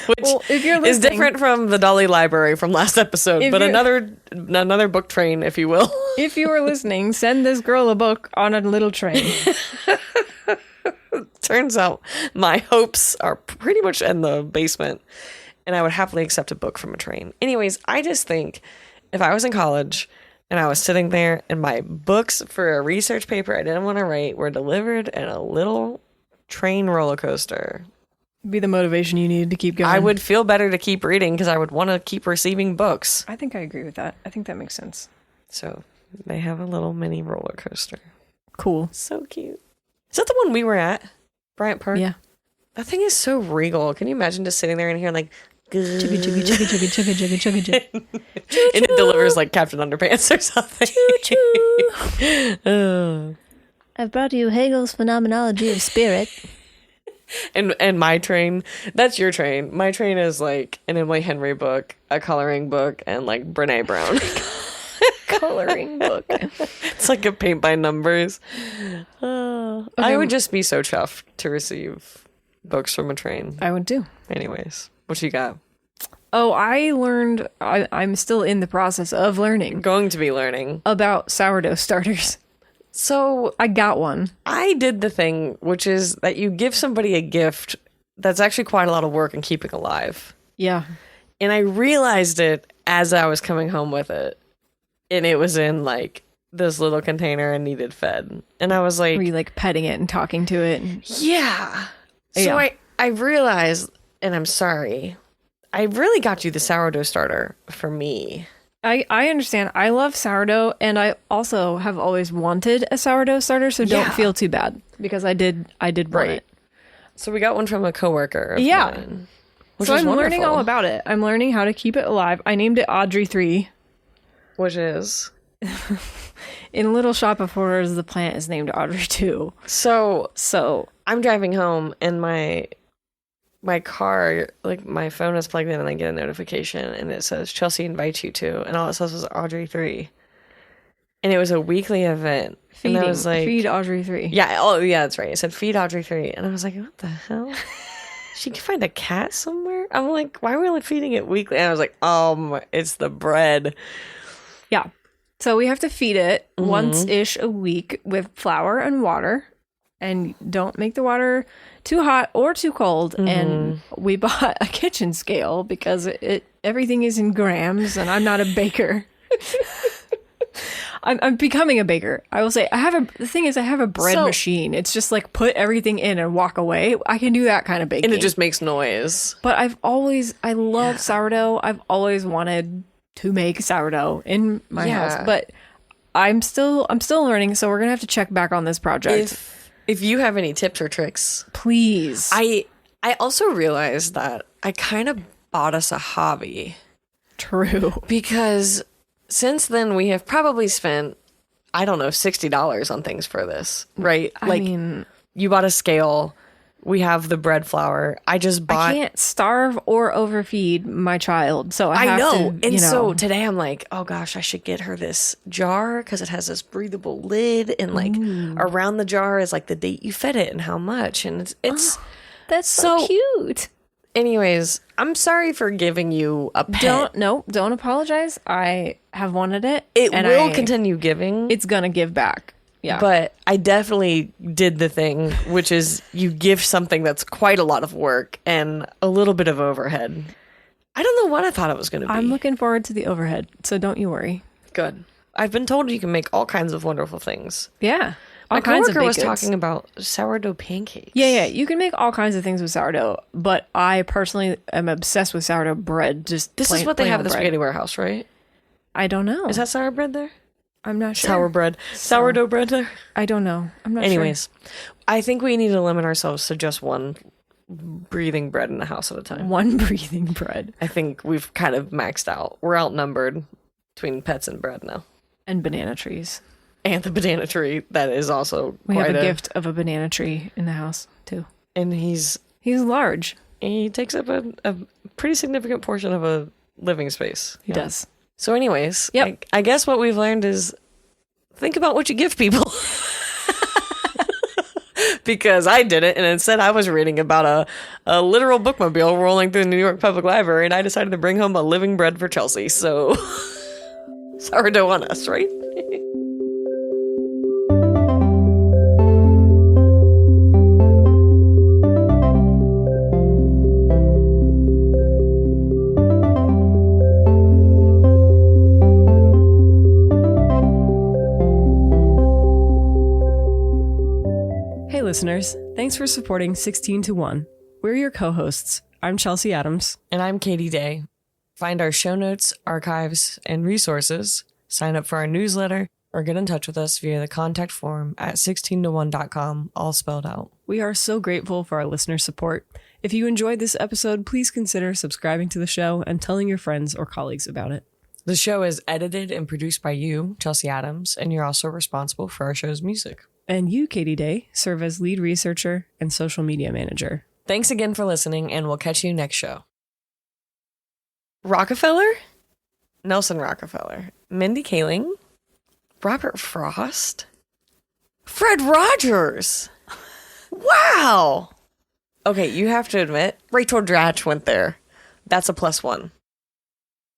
Speaker 1: Which
Speaker 2: Well, if you're
Speaker 1: is
Speaker 2: listening,
Speaker 1: different from the Dolly Library from last episode, but another book train, if you will.
Speaker 2: if you are listening, send this girl a book on a little train.
Speaker 1: Turns out my hopes are pretty much in the basement, and I would happily accept a book from a train. Anyways, I just think if I was in college and I was sitting there and my books for a research paper I didn't want to write were delivered in a little train roller coaster,
Speaker 2: Be the motivation you needed to keep going.
Speaker 1: I would feel better to keep reading because I would want to keep receiving books.
Speaker 2: I think I agree with that. I think that makes sense.
Speaker 1: So they have a little mini roller coaster.
Speaker 2: Cool.
Speaker 1: So cute. Is that the one we were at? Bryant Park?
Speaker 2: Yeah.
Speaker 1: That thing is so regal. Can you imagine just sitting there and hearing like
Speaker 2: Chugga, chugga, chugga, chugga, chugga, chugga, chugga, chugga.
Speaker 1: and it delivers like Captain Underpants or something. Oh.
Speaker 3: I've brought you Hegel's Phenomenology of Spirit.
Speaker 1: And my train, that's your train. My train is like an Emily Henry book, a coloring book, and like Brene Brown.
Speaker 2: Coloring book.
Speaker 1: It's like a paint by numbers. I would just be so chuffed to receive books from a train.
Speaker 2: I would too.
Speaker 1: Anyways, what you got?
Speaker 2: Oh, I learned, I'm still in the process of learning
Speaker 1: Going to be learning.
Speaker 2: about sourdough starters.
Speaker 1: So
Speaker 2: I got one.
Speaker 1: I did the thing, which is that you give somebody a gift that's actually quite a lot of work in keeping alive.
Speaker 2: Yeah.
Speaker 1: And I realized it as I was coming home with it. And it was in like this little container and needed fed. And I was like,
Speaker 2: Were you like petting it and talking to it?
Speaker 1: yeah. So
Speaker 2: Yeah.
Speaker 1: I realized, and I'm sorry, I really got you the sourdough starter for me.
Speaker 2: I understand. I love sourdough, and I also have always wanted a sourdough starter, so don't
Speaker 1: Yeah.
Speaker 2: feel too bad because I did want
Speaker 1: Right.
Speaker 2: it.
Speaker 1: So we got one from a coworker of
Speaker 2: Yeah.
Speaker 1: mine, which
Speaker 2: So
Speaker 1: is
Speaker 2: I'm learning
Speaker 1: wonderful.
Speaker 2: all about it. I'm learning how to keep it alive. I named it Audrey 3.
Speaker 1: Which is...
Speaker 2: In Little Shop of Horrors, the plant is named Audrey 2.
Speaker 1: So I'm driving home and my car, like my phone is plugged in and I get a notification and it says Chelsea invites you to, and all it says was Audrey 3. And it was a weekly event.
Speaker 2: Feeding.
Speaker 1: And I was like,
Speaker 2: Feed Audrey 3.
Speaker 1: yeah, oh yeah, that's right. It said feed Audrey 3. And I was like, what the hell? She can find a cat somewhere? I'm like, why are we only feeding it weekly? And I was like, it's the bread.
Speaker 2: Yeah. So we have to feed it once-ish a week with flour and water. And don't make the water too hot or too cold. And we bought a kitchen scale because everything is in grams and I'm not a baker. I'm becoming a baker. I will say the thing is I have a bread machine. It's just like put everything in and walk away. I can do that kind of baking.
Speaker 1: And it just makes noise.
Speaker 2: But I love sourdough. I've always wanted to make sourdough in my house. But I'm still learning, so we're gonna have to check back on this project.
Speaker 1: If you have any tips or tricks,
Speaker 2: please.
Speaker 1: I also realized that I kind of bought us a hobby.
Speaker 2: True.
Speaker 1: Because since then we have probably spent, I don't know, $60 on things for this, right?
Speaker 2: I mean,
Speaker 1: you bought a scale. We have the bread flour. I
Speaker 2: can't starve or overfeed my child, so I have
Speaker 1: know.
Speaker 2: to,
Speaker 1: so today I'm like, oh gosh, I should get her this jar because it has this breathable lid, and like around the jar is like the date you fed it and how much, and it's
Speaker 2: that's so cute.
Speaker 1: Anyways, I'm sorry for giving you a pet.
Speaker 2: Don't apologize. I have wanted it.
Speaker 1: It will continue giving.
Speaker 2: It's gonna give back. Yeah.
Speaker 1: But I definitely did the thing, which is you give something that's quite a lot of work and a little bit of overhead. I don't know what I thought it was going to be.
Speaker 2: I'm looking forward to the overhead, so don't you worry.
Speaker 1: Good. I've been told you can make all kinds of wonderful things.
Speaker 2: Yeah.
Speaker 1: My
Speaker 2: All kinds of
Speaker 1: coworker was
Speaker 2: baked goods.
Speaker 1: talking about sourdough pancakes.
Speaker 2: Yeah. You can make all kinds of things with sourdough, but I personally am obsessed with sourdough bread. Just
Speaker 1: This
Speaker 2: plain,
Speaker 1: is what they
Speaker 2: plain
Speaker 1: have at
Speaker 2: old
Speaker 1: the
Speaker 2: bread.
Speaker 1: Spaghetti Warehouse, right?
Speaker 2: I don't know.
Speaker 1: Is that sour bread there?
Speaker 2: I'm not sure.
Speaker 1: Sour bread. Sourdough bread there?
Speaker 2: I don't know. I'm not
Speaker 1: Anyways, I think we need to limit ourselves to just one breathing bread in the house at a
Speaker 2: sure.
Speaker 1: time.
Speaker 2: One breathing bread.
Speaker 1: I think we've kind of maxed out. We're outnumbered between pets and bread now.
Speaker 2: And banana trees.
Speaker 1: And the banana tree, that is also
Speaker 2: We
Speaker 1: quite
Speaker 2: have a gift of a banana tree in the house, too.
Speaker 1: And he's
Speaker 2: large.
Speaker 1: he takes up a pretty significant portion of a living space.
Speaker 2: He does.
Speaker 1: So anyways,
Speaker 2: Yep.
Speaker 1: I guess what we've learned is think about what you give people. Because I did it, and instead I was reading about a literal bookmobile rolling through the New York Public Library, and I decided to bring home a living bread for Chelsea. So sourdough on us, right?
Speaker 2: Hey, listeners. Thanks for supporting 16 to 1. We're your co-hosts. I'm Chelsea Adams.
Speaker 1: And I'm Katie Day. Find our show notes, archives, and resources, sign up for our newsletter, or get in touch with us via the contact form at 16to1.com, all spelled out.
Speaker 2: We are so grateful for our listener support. If you enjoyed this episode, please consider subscribing to the show and telling your friends or colleagues about it.
Speaker 1: The show is edited and produced by you, Chelsea Adams, and you're also responsible for our show's music.
Speaker 2: And you, Katie Day, serve as lead researcher and social media manager.
Speaker 1: Thanks again for listening, and we'll catch you next show. Rockefeller? Nelson Rockefeller. Mindy Kaling? Robert Frost? Fred Rogers! Wow! Okay, you have to admit, Rachel Dratch went there. That's a +1.